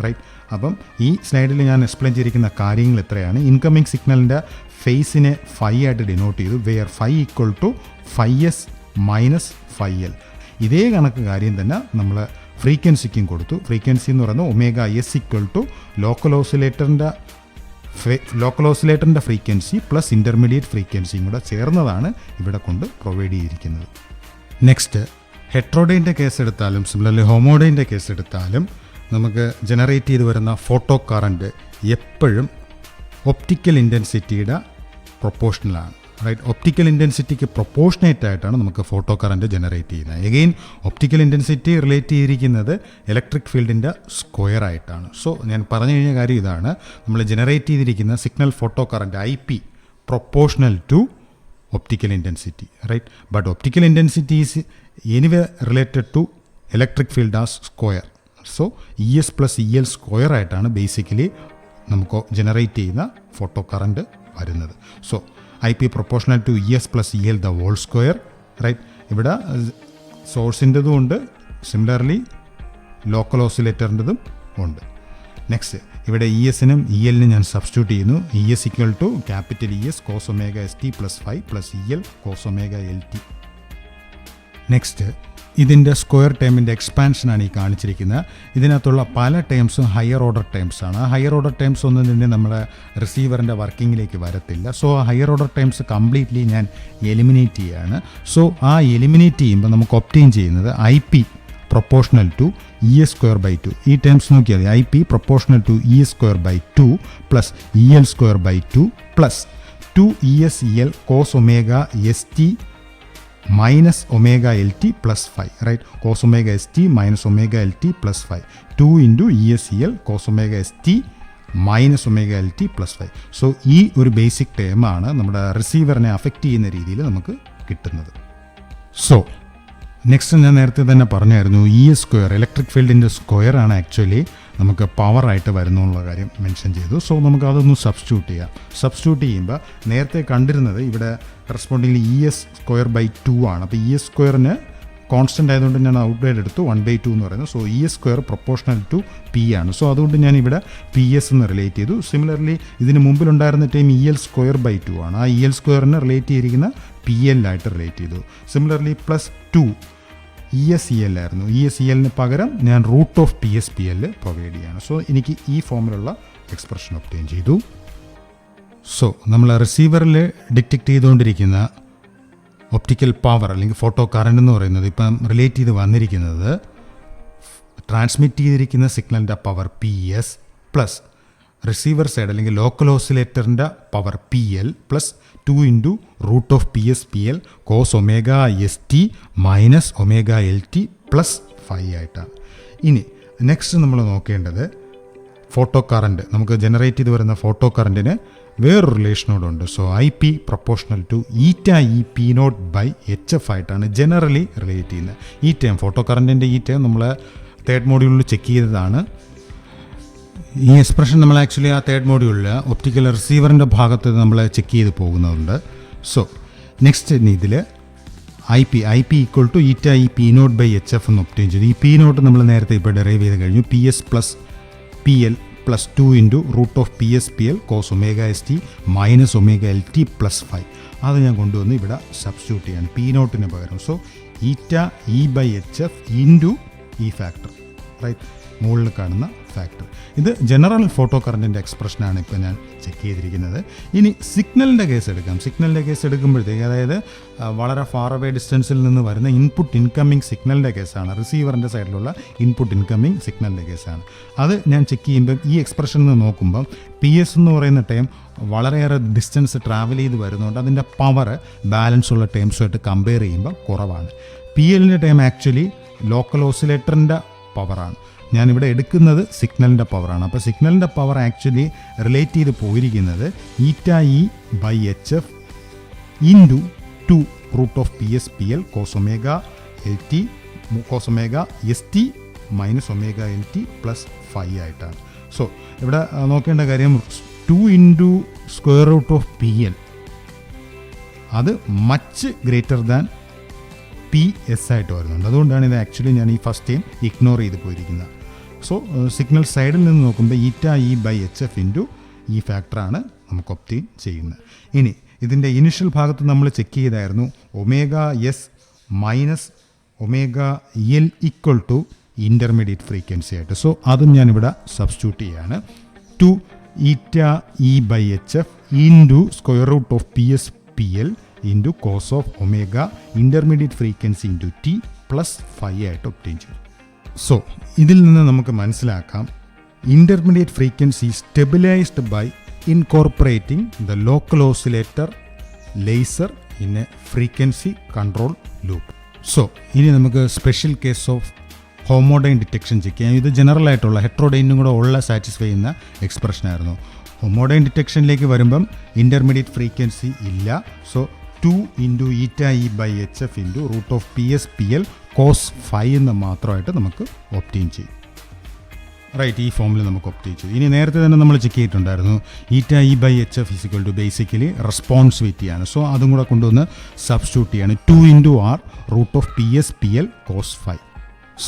റൈറ്റ്. അപ്പം ഈ സ്ലൈഡിൽ ഞാൻ എക്സ്പ്ലെയിൻ ചെയ്തിരിക്കുന്ന കാര്യങ്ങൾ എത്രയാണ്. ഇൻകമിങ് സിഗ്നലിൻ്റെ ഫേസിനെ ഫൈ ആയിട്ട് ഡിനോട്ട് ചെയ്തു, where phi equal to phi S minus phi L. ഇതേ കണക്ക് കാര്യം തന്നെ നമ്മൾ ഫ്രീക്വൻസിക്കും കൊടുത്തു. ഫ്രീക്വൻസി എന്ന് പറയുന്നത് omega S equal to local ഓസിലേറ്ററിൻ്റെ ഫ്രീക്വൻസി പ്ലസ് ഇൻ്റർമീഡിയറ്റ് ഫ്രീക്വൻസിയും കൂടെ ചേർന്നതാണ് ഇവിടെ കൊണ്ട് പ്രൊവൈഡ് ചെയ്തിരിക്കുന്നത്. നെക്സ്റ്റ്, ഹെട്രോഡൈൻ്റെ കേസ് എടുത്താലും സിമിലർലി ഹോമോഡൈൻ്റെ കേസ് എടുത്താലും നമുക്ക് ജനറേറ്റ് ചെയ്ത് വരുന്ന ഫോട്ടോ കറൻറ്റ് എപ്പോഴും ഒപ്റ്റിക്കൽ ഇൻറ്റൻസിറ്റിയുടെ പ്രൊപ്പോർഷണലാണ്, റൈറ്റ്. ഒപ്റ്റിക്കൽ ഇൻറ്റൻസിറ്റിക്ക് പ്രൊപ്പോർഷനേറ്റ് ആയിട്ടാണ് നമുക്ക് ഫോട്ടോ കറൻറ്റ് ജനറേറ്റ് ചെയ്യുന്നത്. എഗെയിൻ ഒപ്റ്റിക്കൽ ഇൻറ്റൻസിറ്റി റിലേറ്റ് ചെയ്തിരിക്കുന്നത് ഇലക്ട്രിക് ഫീൽഡിൻ്റെ സ്ക്വയർ ആയിട്ടാണ്. സോ ഞാൻ പറഞ്ഞു കഴിഞ്ഞ കാര്യം ഇതാണ്, നമ്മൾ ജനറേറ്റ് ചെയ്തിരിക്കുന്ന signal photo current I P proportional to optical intensity, right. But optical intensity is anyway related to electric field as square. So E S plus E L square ആയിട്ടാണ് basically നമുക്ക് generate ചെയ്യുന്ന photo current വരുന്നത്. So I P proportional to E S plus E L the whole square, right. ഇവിടെ സോഴ്സിൻ്റെതും ഉണ്ട്, similarly local ഓസിലേറ്ററിൻ്റെതും ഉണ്ട്. Next, ഇവിടെ E എസിനും E എല്ലിനും ഞാൻ സബ്സ്റ്റിറ്റ്യൂട്ട് ചെയ്യുന്നു. E S equal to capital E S cos omega S T plus 5 plus E L cos omega L T. Next, ഇതിൻ്റെ square ടേമിൻ്റെ എക്സ്പാൻഷനാണ് ഈ കാണിച്ചിരിക്കുന്നത്. ഇതിനകത്തുള്ള പല ടേംസും ഹയർ ഓർഡർ ടേംസാണ്. ആ ഹയർ ഓർഡർ ടേംസ് ഒന്നും തന്നെ നമ്മുടെ റിസീവറിൻ്റെ വർക്കിങ്ങിലേക്ക് വരത്തില്ല. സോ ആ ഹയർ ഓർഡർ ടേംസ് കംപ്ലീറ്റ്ലി ഞാൻ എലിമിനേറ്റ് ചെയ്യുകയാണ്. സോ ആ എലിമിനേറ്റ് ചെയ്യുമ്പോൾ നമുക്ക് ഒബ്റ്റെയിൻ ചെയ്യുന്നത് I P proportional to E S square by 2. ഈ ടേംസ് നോക്കിയാൽ മതി. I P proportional to E S square by 2 plus E L square by 2 plus 2 E S E L cos omega S T minus omega L T plus 5, right. Cos omega S T minus omega L T plus 5, 2 into E S E L cos omega S T minus omega L T plus 5. So ഈ ഒരു basic ടേമാണ് നമ്മുടെ റിസീവറിനെ affect ചെയ്യുന്ന രീതിയിൽ നമുക്ക് കിട്ടുന്നത്. So next, ഞാൻ നേരത്തെ തന്നെ പറഞ്ഞായിരുന്നു, ഇ എസ് സ്ക്വയർ ഇലക്ട്രിക് ഫീൽഡിൻ്റെ സ്ക്വയർ ആണ് ആക്ച്വലി നമുക്ക് പവറായിട്ട് വരുന്നുള്ള കാര്യം മെൻഷൻ ചെയ്തു. സോ നമുക്ക് അതൊന്ന് സബ്സ്റ്റിറ്റ്യൂട്ട് ചെയ്യാം. സബ്സ്റ്റിറ്റ്യൂട്ട് ചെയ്യുമ്പോൾ നേരത്തെ കണ്ടിരുന്നത് ഇവിടെ corresponding E S square by 2 ആണ്. അപ്പോൾ ഇ എസ് സ്ക്വയറിന് കോൺസ്റ്റൻ്റ് ആയതുകൊണ്ട് ഞാൻ ഔട്ട്സൈഡ് എടുത്തു 1/2 എന്ന് പറയുന്നത്. So E S square proportional to P ആണ്. സോ അതുകൊണ്ട് ഞാൻ ഇവിടെ പി എസ് എന്ന് റിലേറ്റ് ചെയ്തു. സിമിലർലി ഇതിന് മുമ്പിലുണ്ടായിരുന്ന time E L square by 2 ആണ്. ആ ഇ എൽ സ്ക്വയറിന് റിലേറ്റ് ചെയ്തിരിക്കുന്ന പി എല്ലായിട്ട് റിലേറ്റ് ചെയ്തു. Similarly plus 2 E S E L ആയിരുന്നു. ഇ എസ് ഇ എല്ലിന് പകരം ഞാൻ root of P S P L provide ചെയ്യുകയാണ്. സോ എനിക്ക് ഈ ഫോമിലുള്ള എക്സ്പ്രഷൻ ഒബ്റ്റെയിൻ ചെയ്തു. സോ നമ്മൾ റിസീവറിൽ ഡിറ്റക്ട് ചെയ്തുകൊണ്ടിരിക്കുന്ന ഒപ്റ്റിക്കൽ പവർ അല്ലെങ്കിൽ ഫോട്ടോ കറണ്ട് എന്ന് പറയുന്നത് ഇപ്പം റിലേറ്റ് ചെയ്ത് വന്നിരിക്കുന്നത് ട്രാൻസ്മിറ്റ് ചെയ്തിരിക്കുന്ന സിഗ്നലിൻ്റെ power P S plus receiver side അല്ലെങ്കിൽ ലോക്കൽ ഓസിലേറ്ററിൻ്റെ power P L plus 2 into root of P S P L cos omega S T minus omega L T plus 5 ആയിട്ടാണ്. ഇനി നെക്സ്റ്റ് നമ്മൾ നോക്കേണ്ടത് ഫോട്ടോ കറണ്ട്. നമുക്ക് generate ചെയ്ത് വരുന്ന photo കറണ്ടിന് വേറൊരു റിലേഷനോടുണ്ട്. So I P proportional to eta E P not by H F ആയിട്ടാണ് ജനറലി റിലേറ്റ് ചെയ്യുന്നത്. ഈ ടൈം ഫോട്ടോ കറണ്ടിൻ്റെ ഈ ടൈം നമ്മൾ തേർഡ് മോഡ്യൂളിൽ ചെക്ക് ചെയ്തതാണ്. ഈ എക്സ്പ്രഷൻ നമ്മൾ ആക്ച്വലി ആ തേർഡ് മോഡ്യൂളിൽ ഒപ്റ്റിക്കൽ റിസീവറിൻ്റെ ഭാഗത്ത് നമ്മൾ ചെക്ക് ചെയ്ത് പോകുന്നുണ്ട്. സോ നെക്സ്റ്റ് ഇതിൽ I P equal to eta E P not by H F എന്ന് ഒപ്റ്റെയിൻ ചെയ്തു. ഈ പി നോട്ട് നമ്മൾ നേരത്തെ ഇപ്പോൾ ഡെറൈവ് ചെയ്ത് കഴിഞ്ഞു. P S plus P L plus 2 into root of P S P L cos omega S T minus omega L T plus 5. അത് ഞാൻ കൊണ്ടുവന്ന് ഇവിടെ സബ്സ്റ്റിറ്റ്യൂട്ട് ചെയ്യാണ് പി നോട്ടിന് പകരം. So eta E by H F into ഈ factor, right, മുകളിൽ കാണുന്ന factor. ഇത് ജനറൽ ഫോട്ടോ കറണ്ടിൻ്റെ എക്സ്പ്രഷനാണ് ഇപ്പോൾ ഞാൻ ചെക്ക് ചെയ്തിരിക്കുന്നത്. ഇനി സിഗ്നലിൻ്റെ കേസ് എടുക്കാം. സിഗ്നലിൻ്റെ കേസ് എടുക്കുമ്പോഴത്തേക്ക്, അതായത് വളരെ ഫാർ അവേ ഡിസ്റ്റൻസിൽ നിന്ന് വരുന്ന ഇൻപുട്ട് ഇൻകമ്മിങ് സിഗ്നലിൻ്റെ കേസാണ്. റിസീവറിൻ്റെ സൈഡിലുള്ള ഇൻപുട്ട് ഇൻകമ്മിങ് സിഗ്നലിൻ്റെ കേസാണ്. അത് ഞാൻ ചെക്ക് ചെയ്യുമ്പം ഈ എക്സ്പ്രഷനിൽ നിന്ന് നോക്കുമ്പം പി എസ് എന്ന് പറയുന്ന ടൈം വളരെയേറെ ഡിസ്റ്റൻസ് ട്രാവൽ ചെയ്ത് വരുന്നതുകൊണ്ട് അതിൻ്റെ പവർ ബാലൻസ് ഉള്ള ടൈംസുമായിട്ട് കമ്പയർ ചെയ്യുമ്പോൾ കുറവാണ്. പി എല്ലിൻ്റെ ടൈം ആക്ച്വലി ലോക്കൽ ഓസിലേറ്ററിൻ്റെ പവറാണ്. ഞാനിവിടെ എടുക്കുന്നത് സിഗ്നലിൻ്റെ പവറാണ്. അപ്പോൾ സിഗ്നലിൻ്റെ പവർ ആക്ച്വലി റിലേറ്റ് ചെയ്ത് പോയിരിക്കുന്നത് eta E by H F into 2 root of P S P L cos omega L T cos omega S T minus omega L T plus 5 ആയിട്ടാണ്. So ഇവിടെ നോക്കേണ്ട കാര്യം 2 into square root of P L അത് much greater than P S ആയിട്ട് വരുന്നുണ്ട്. അതുകൊണ്ടാണ് ഇത് actually ഞാൻ ഈ ഫസ്റ്റ് ടൈം ഇഗ്നോർ ചെയ്ത് പോയിരിക്കുന്നത്. സോ സിഗ്നൽ സൈഡിൽ നിന്ന് നോക്കുമ്പോൾ eta E by H F into ഈ ഫാക്ടറാണ് നമുക്ക് ഒപ്റ്റെയിൻ ചെയ്യുന്നത്. ഇനി ഇതിൻ്റെ ഇനിഷ്യൽ ഭാഗത്ത് നമ്മൾ ചെക്ക് ചെയ്തായിരുന്നു omega S minus omega L equal to intermediate frequency ആയിട്ട്. സോ അതും ഞാനിവിടെ സബ്സ്റ്റിറ്റ്യൂട്ട് ചെയ്യാണ്. 2 eta E by H F into square root of P S P L into cos of omega intermediate frequency into T plus 5 ആയിട്ട് obtain ചെയ്യും. So ഇതിൽ നിന്ന് നമുക്ക് മനസ്സിലാക്കാം intermediate frequency stabilised by incorporating the local oscillator laser in a frequency control loop. So ഇനി നമുക്ക് special case of ഹോമോഡൈൻ detection check ചെയ്യാം. ഇത് ജനറൽ ആയിട്ടുള്ള ഹെട്രോഡൈനും കൂടെ ഉള്ള സാറ്റിസ്ഫൈ ചെയ്യുന്ന എക്സ്പ്രഷനായിരുന്നു. ഹോമോഡൈൻ ഡിറ്റക്ഷനിലേക്ക് വരുമ്പം ഇൻ്റർമീഡിയറ്റ് ഫ്രീക്വൻസി ഇല്ല. So 2 into eta E by H F into root of P S P L cos 5 എന്ന് മാത്രമായിട്ട് നമുക്ക് ഒപ്റ്റെയിൻ ചെയ്യും. റൈറ്റ്, ഈ ഫോമിൽ നമുക്ക് ഒപ്റ്റെയിൻ ചെയ്യും. ഇനി നേരത്തെ തന്നെ നമ്മൾ ചെക്ക് ചെയ്തിട്ടുണ്ടായിരുന്നു eta E by H F is equal to basically റെസ്പോൺസിവിറ്റിയാണ്. സോ അതും കൂടെ കൊണ്ടുവന്ന് സബ്സ്റ്റിറ്റ്യൂട്ട് ചെയ്യാണ്. 2 into R root of P S P L cos 5.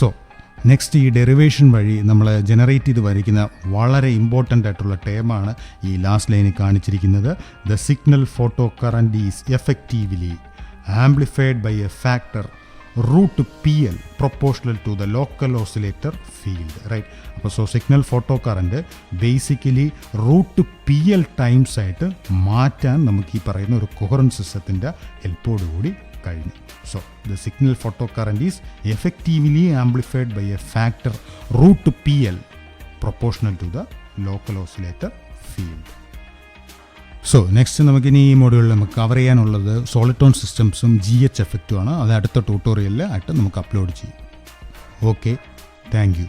So next ഈ ഡെറിവേഷൻ വഴി നമ്മൾ ജനറേറ്റ് ചെയ്ത് വരയ്ക്കുന്ന വളരെ ഇമ്പോർട്ടൻ്റ് ആയിട്ടുള്ള ടേമാണ് ഈ ലാസ്റ്റ് ലൈനിൽ കാണിച്ചിരിക്കുന്നത്. The signal photo current is effectively amplified by a factor root P L proportional to the local oscillator field, right. അപ്പോൾ so signal photo current basically root P L times ആയിട്ട് മാറ്റാൻ നമുക്ക് ഈ പറയുന്ന ഒരു കൊഹറൻറ്റ് സിസ്റ്റത്തിൻ്റെ ഹെൽപ്പോടുകൂടി കഴിഞ്ഞു. So the signal photocurrent is effectively amplified by a factor root PL proportional to the local oscillator field. So next നമുക്കിനി ഈ മോഡ്യൂളിൽ നമുക്ക് കവർ ചെയ്യാനുള്ളത് സോളിഡ് ഓൺ സിസ്റ്റംസും GH എഫക്റ്റുമാണ്. അത് അടുത്ത ട്യൂട്ടോറിയലിൽ ആയിട്ട് നമുക്ക് അപ്ലോഡ് ചെയ്യും. Okay, thank you.